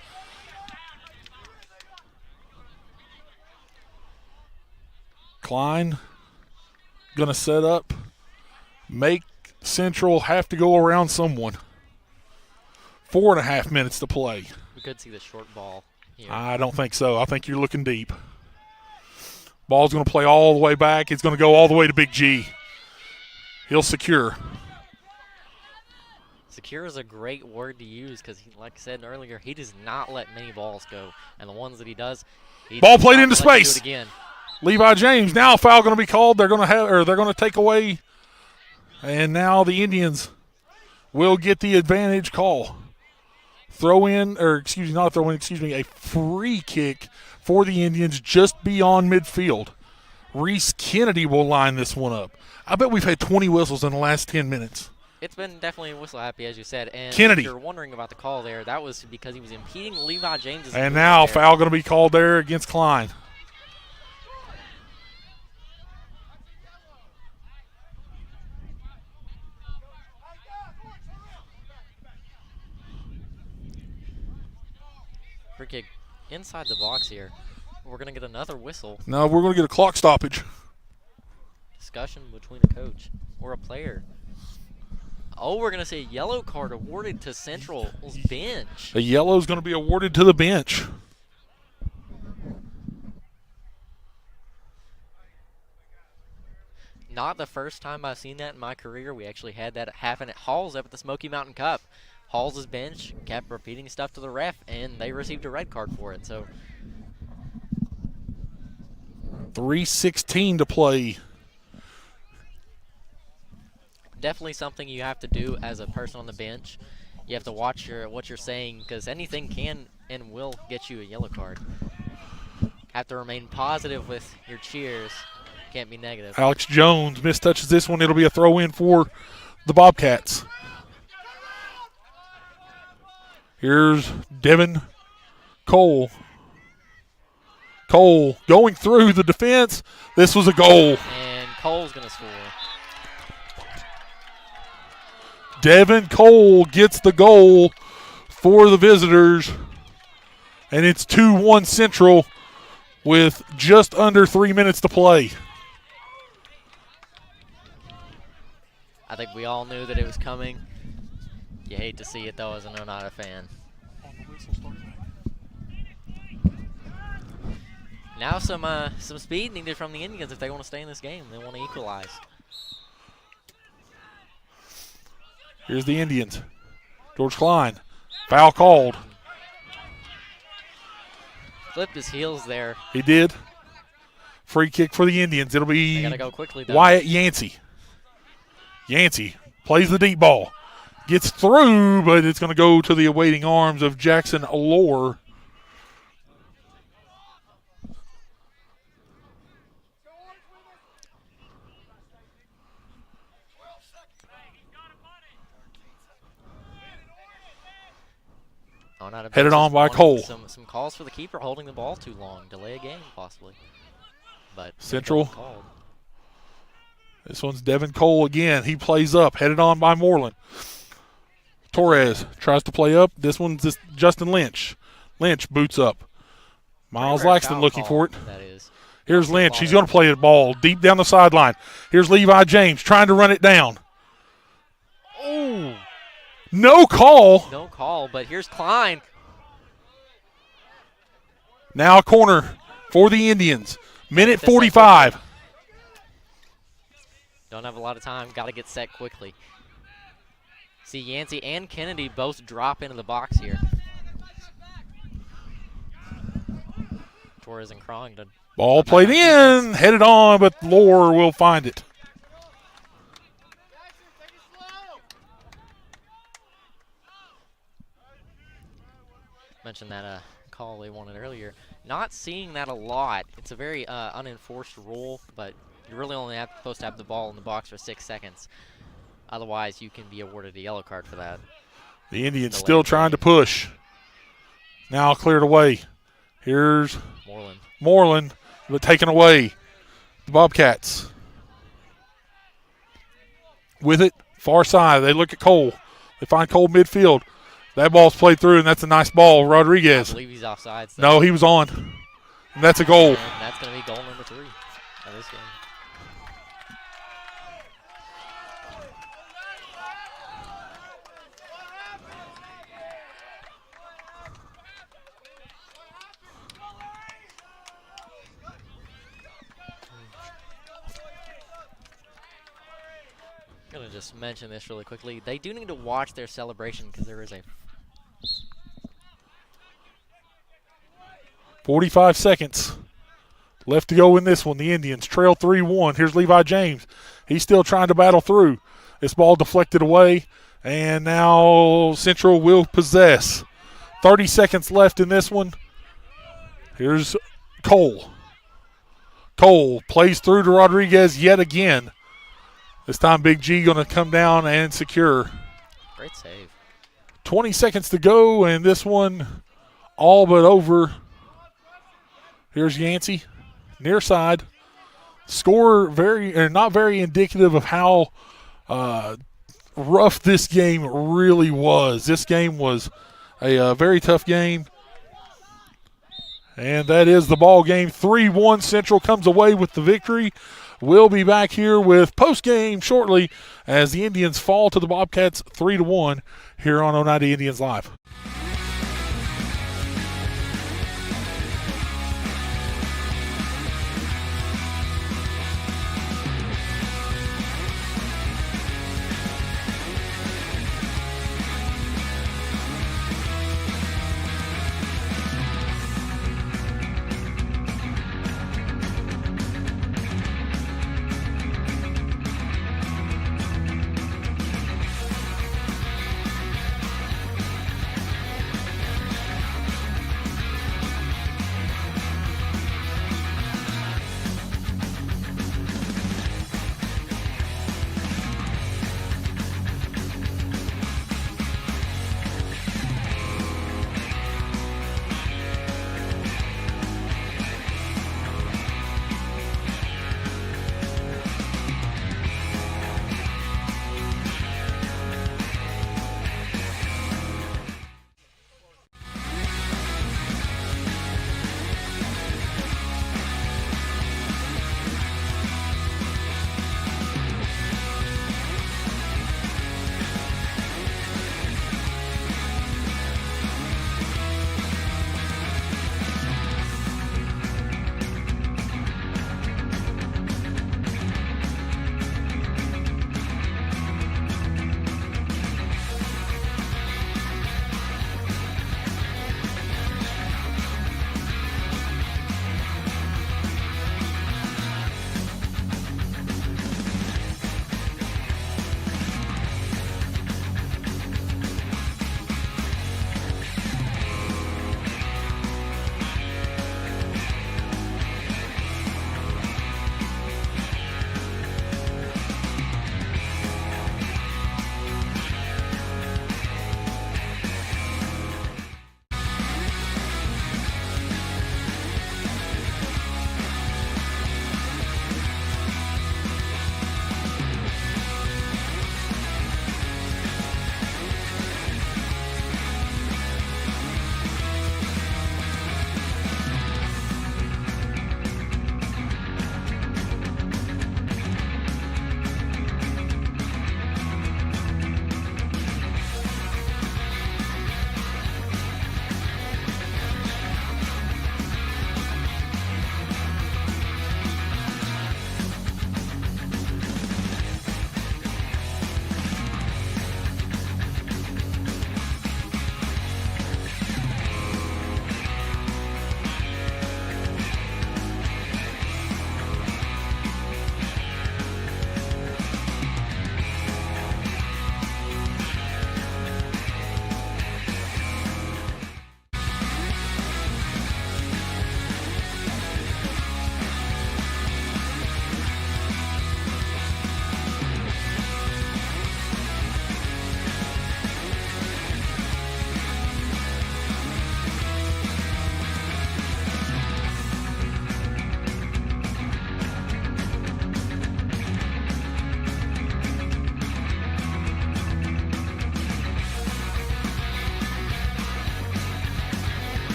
Klein going to set up, make Central have to go around someone. 4.5 minutes to play. We could see the short ball here. I don't think so. I think you're looking deep. Ball's going to play all the way back. It's going to go all the way to Big G. He'll secure. Secure is a great word to use because, like I said earlier, he does not let many balls go. And the ones that he does, ball played into space. Do it again. Levi James. Now a foul going to be called. They're going to take away. And now the Indians will get the advantage call. A free kick for the Indians just beyond midfield. Reese Kennedy will line this one up. I bet we've had 20 whistles in the last 10 minutes. It's been definitely whistle happy, as you said. And Kennedy. If you're wondering about the call there, that was because he was impeding Levi James'. And now a foul going to be called there against Klein. Free kick inside the box here. We're going to get another whistle. No, we're going to get a clock stoppage. discussion between a coach or a player. Oh, we're going to see a yellow card awarded to Central's bench. A yellow is going to be awarded to the bench. Not the first time I've seen that in my career. We actually had that happen at Halls up at the Smoky Mountain Cup. Halls' bench kept repeating stuff to the ref, and they received a red card for it. So 3:16 to play. Definitely something you have to do as a person on the bench. You have to watch what you're saying, because anything can and will get you a yellow card. Have to remain positive with your cheers. Can't be negative. Alex Jones mistouches this one. It'll be a throw in for the Bobcats. Here's Devin Cole. Cole going through the defense. This was a goal. And Cole's going to score. Devin Cole gets the goal for the visitors. And it's 2-1 Central with just under 3 minutes to play. I think we all knew that it was coming. You hate to see it, though, as an Oneida fan. Now some speed needed from the Indians if they want to stay in this game. They want to equalize. Here's the Indians. George Klein. Foul called. Flipped his heels there. He did. Free kick for the Indians. It'll They be got to go quickly, though. Wyatt Yancey. Yancey plays the deep ball. Gets through, but it's going to go to the awaiting arms of Jackson Allure. Headed on by Cole. Some calls for the keeper holding the ball too long. Delay a game, possibly. But Central. This one's Devin Cole again. He plays up. Headed on by Moreland. Torres tries to play up. This one's Justin Lynch. Lynch boots up. Miles Laxton looking for it. That is. Here's Lynch. He's going to play the ball deep down the sideline. Here's Levi James trying to run it down. Oh. No call. No call, but here's Klein. Now a corner for the Indians. Minute 45. Don't have a lot of time. Got to get set quickly. See, Yancey and Kennedy both drop into the box here. Torres and Crongton. Ball played in. Headed on, but Lore will find it. Mentioned that call they wanted earlier. Not seeing that a lot. It's a very unenforced rule, but you're really only supposed to have the ball in the box for 6 seconds. Otherwise, you can be awarded a yellow card for that. The Indians still trying to push. Now cleared away. Here's Moreland, but taken away. The Bobcats. With it, far side. They look at Cole. They find Cole midfield. That ball's played through, and that's a nice ball. Rodriguez. I believe he's offside. So. No, he was on. And that's a goal. And that's going to be goal number 3 of this game. I'm going to just mention this really quickly. They do need to watch their celebration because there is a 45 seconds left to go in this one. The Indians trail 3-1. Here's Levi James. He's still trying to battle through. This ball deflected away, and now Central will possess. 30 seconds left in this one. Here's Cole. Cole plays through to Rodriguez yet again. This time Big G going to come down and secure. Great save. 20 seconds to go, and this one all but over. Here's Yancey, near side. Score not very indicative of how rough this game really was. This game was a very tough game. And that is the ball game. 3-1 Central comes away with the victory We'll be back here with post-game shortly as the Indians fall to the Bobcats 3-1 here on Oneida Indians Live.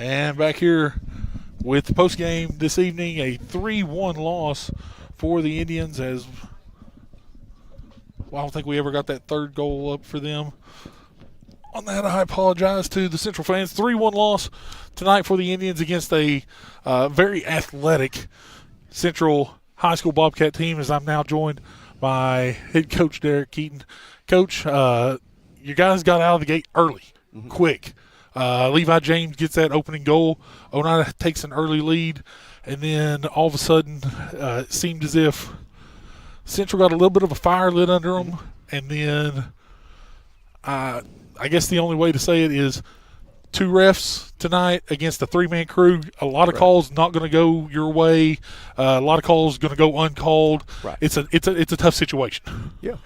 And back here with the post-game this evening, a 3-1 loss for the Indians. As well, I don't think we ever got that third goal up for them. On that, I apologize to the Central fans. 3-1 loss tonight for the Indians against a very athletic Central High School Bobcat team, as I'm now joined by head coach Derek Keaton. Coach, you guys got out of the gate early, quick. Levi James gets that opening goal. Oneida takes an early lead, and then all of a sudden it seemed as if Central got a little bit of a fire lit under them, and then I guess the only way to say it is 2 refs tonight against a 3-man crew. A lot of calls not going to go your way. A lot of calls going to go uncalled. Right. It's a tough situation. Yeah.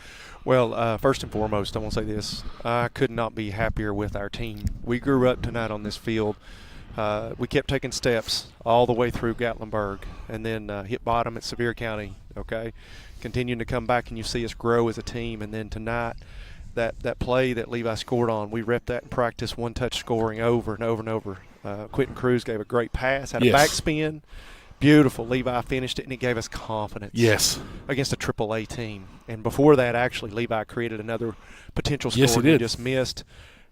Well, first and foremost, I want to say this. I could not be happier with our team. We grew up tonight on this field. We kept taking steps all the way through Gatlinburg and then hit bottom at Sevier County, okay? Continuing to come back, and you see us grow as a team. And then tonight, that play that Levi scored on, we repped that in practice, one-touch scoring over and over and over. Quentin Cruz gave a great pass, had a backspin. Beautiful. Levi finished it, and it gave us confidence. Yes. Against a AAA team. And before that, actually, Levi created another potential score. Yes, he did. Just missed.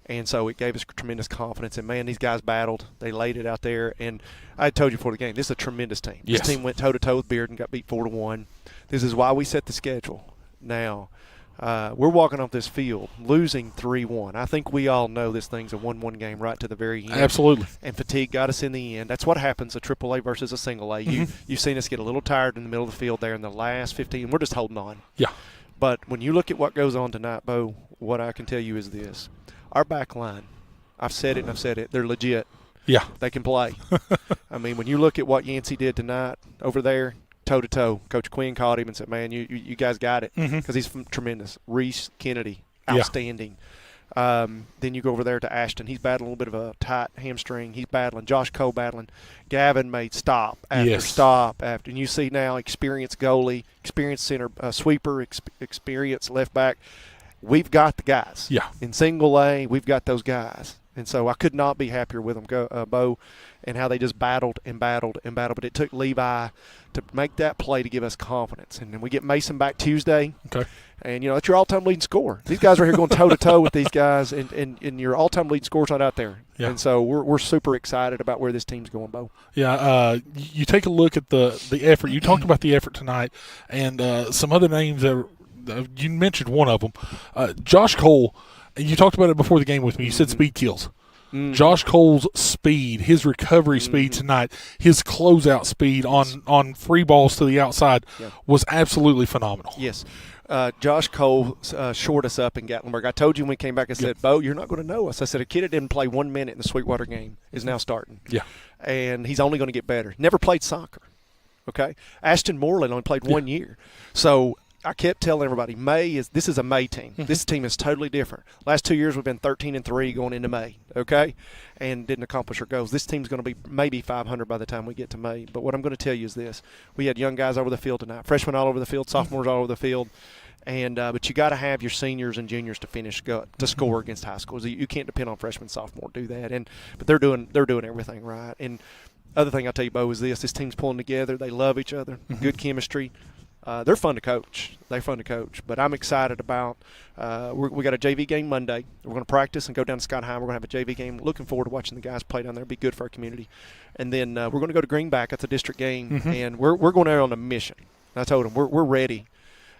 And so it gave us tremendous confidence. And, man, these guys battled. They laid it out there. And I told you before the game, this is a tremendous team. Yes. This team went toe-to-toe with Bearden, got beat 4-1. This is why we set the schedule. Now, we're walking off this field losing 3-1. I think we all know this thing's a 1-1 game right to the very end. Absolutely. And fatigue got us in the end. That's what happens, a AAA versus a single A. You've seen us get a little tired in the middle of the field there in the last 15. We're just holding on. Yeah. But when you look at what goes on tonight, Bo, what I can tell you is this. Our back line, I've said it, they're legit. Yeah. They can play. I mean, when you look at what Yancey did tonight over there, toe-to-toe, Coach Quinn called him and said, man, you guys got it, because he's tremendous. Reese Kennedy, outstanding. Then you go over there to Ashton. He's battling a little bit of a tight hamstring. He's battling. Josh Cole battling. Gavin made stop after stop after. And you see now experienced goalie, experienced center, sweeper, experienced left back. We've got the guys. Yeah. In single A, we've got those guys. And so I could not be happier with them, Bo, and how they just battled and battled and battled. But it took Levi to make that play to give us confidence. And then we get Mason back Tuesday. Okay. And, that's your all-time leading scorer. These guys are here going toe-to-toe with these guys, and your all-time leading scorer's not out there. Yeah. And so we're super excited about where this team's going, Bo. Yeah, you take a look at the effort. You talked about the effort tonight, and some other names that you mentioned one of them. Josh Cole, you talked about it before the game with me. You said speed kills. Josh Cole's speed, his recovery speed tonight, his closeout speed on free balls to the outside was absolutely phenomenal. Yes. Josh Cole shored us up in Gatlinburg. I told you when we came back, I said, Bo, you're not going to know us. I said, a kid that didn't play 1 minute in the Sweetwater game is now starting. Yeah. And he's only going to get better. Never played soccer. Okay? Ashton Moreland only played 1 year. So I kept telling everybody, this is a May team. This team is totally different. Last 2 years we've been 13-3 going into May, okay, and didn't accomplish our goals. This team's going to be maybe 500 by the time we get to May. But what I'm going to tell you is this: we had young guys over the field tonight, freshmen all over the field, sophomores all over the field, and but you got to have your seniors and juniors to score against high schools. You can't depend on freshmen, sophomore to do that. But they're doing everything right. And other thing I'll tell you, Bo, is this team's pulling together. They love each other, good chemistry. They're fun to coach. But I'm excited about we got a JV game Monday. We're going to practice and go down to Scott High. We're going to have a JV game. Looking forward to watching the guys play down there. It'll be good for our community. And then we're going to go to Greenback. That's a district game. And we're going there on a mission. And I told them we're ready.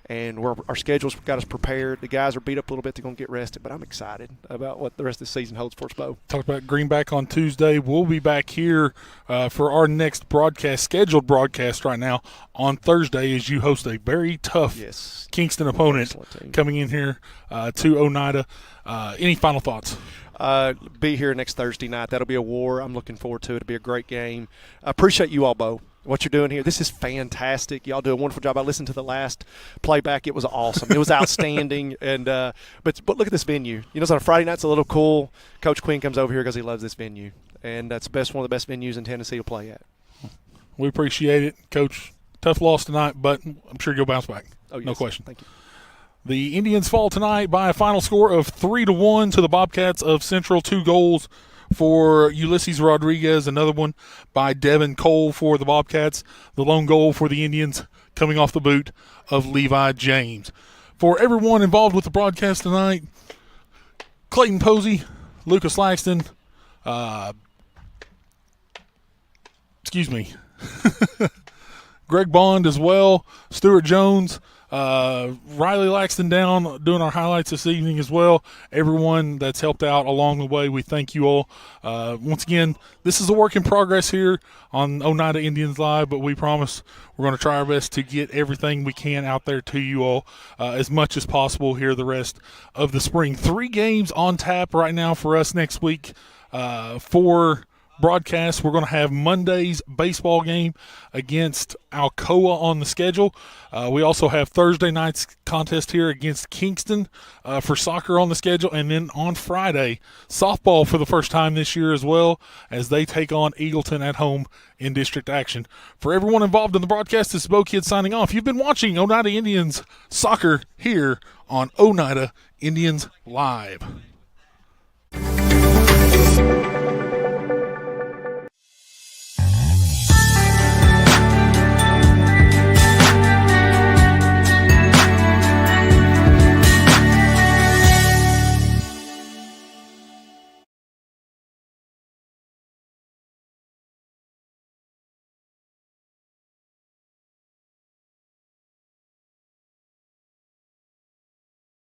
And our schedule's got us prepared. The guys are beat up a little bit. They're going to get rested. But I'm excited about what the rest of the season holds for us, Bo. Talked about Greenback on Tuesday. We'll be back here for our next scheduled broadcast right now on Thursday as you host a very tough Kingston opponent coming in here to Oneida. Any final thoughts? Be here next Thursday night. That'll be a war. I'm looking forward to it. It'll be a great game. I appreciate you all, Bo. What you're doing here. This is fantastic. Y'all do a wonderful job. I listened to the last playback. It was awesome. It was outstanding. And but look at this venue. On a Friday night, it's a little cool. Coach Quinn comes over here because he loves this venue. And that's one of the best venues in Tennessee to play at. We appreciate it. Coach, tough loss tonight, but I'm sure you'll bounce back. Oh, yes. No question. Thank you. The Indians fall tonight by a final score of 3-1 to the Bobcats of Central. 2 goals for Ulysses Rodriguez, another one by Devin Cole for the Bobcats. The lone goal for the Indians coming off the boot of Levi James. For everyone involved with the broadcast tonight, Clayton Posey, Lucas Laxton, Greg Bond as well, Stuart Jones, Riley Laxton down doing our highlights this evening as well. Everyone that's helped out along the way, we thank you all. Once again, this is a work in progress here on Oneida Indians Live, but we promise we're going to try our best to get everything we can out there to you all as much as possible here the rest of the spring. 3 games on tap right now for us next week for broadcast. We're going to have Monday's baseball game against Alcoa on the schedule. We also have Thursday night's contest here against Kingston for soccer on the schedule. And then on Friday, softball for the first time this year as well, as they take on Eagleton at home in district action. For everyone involved in the broadcast, this is Bo Kid signing off. You've been watching Oneida Indians soccer here on Oneida Indians Live.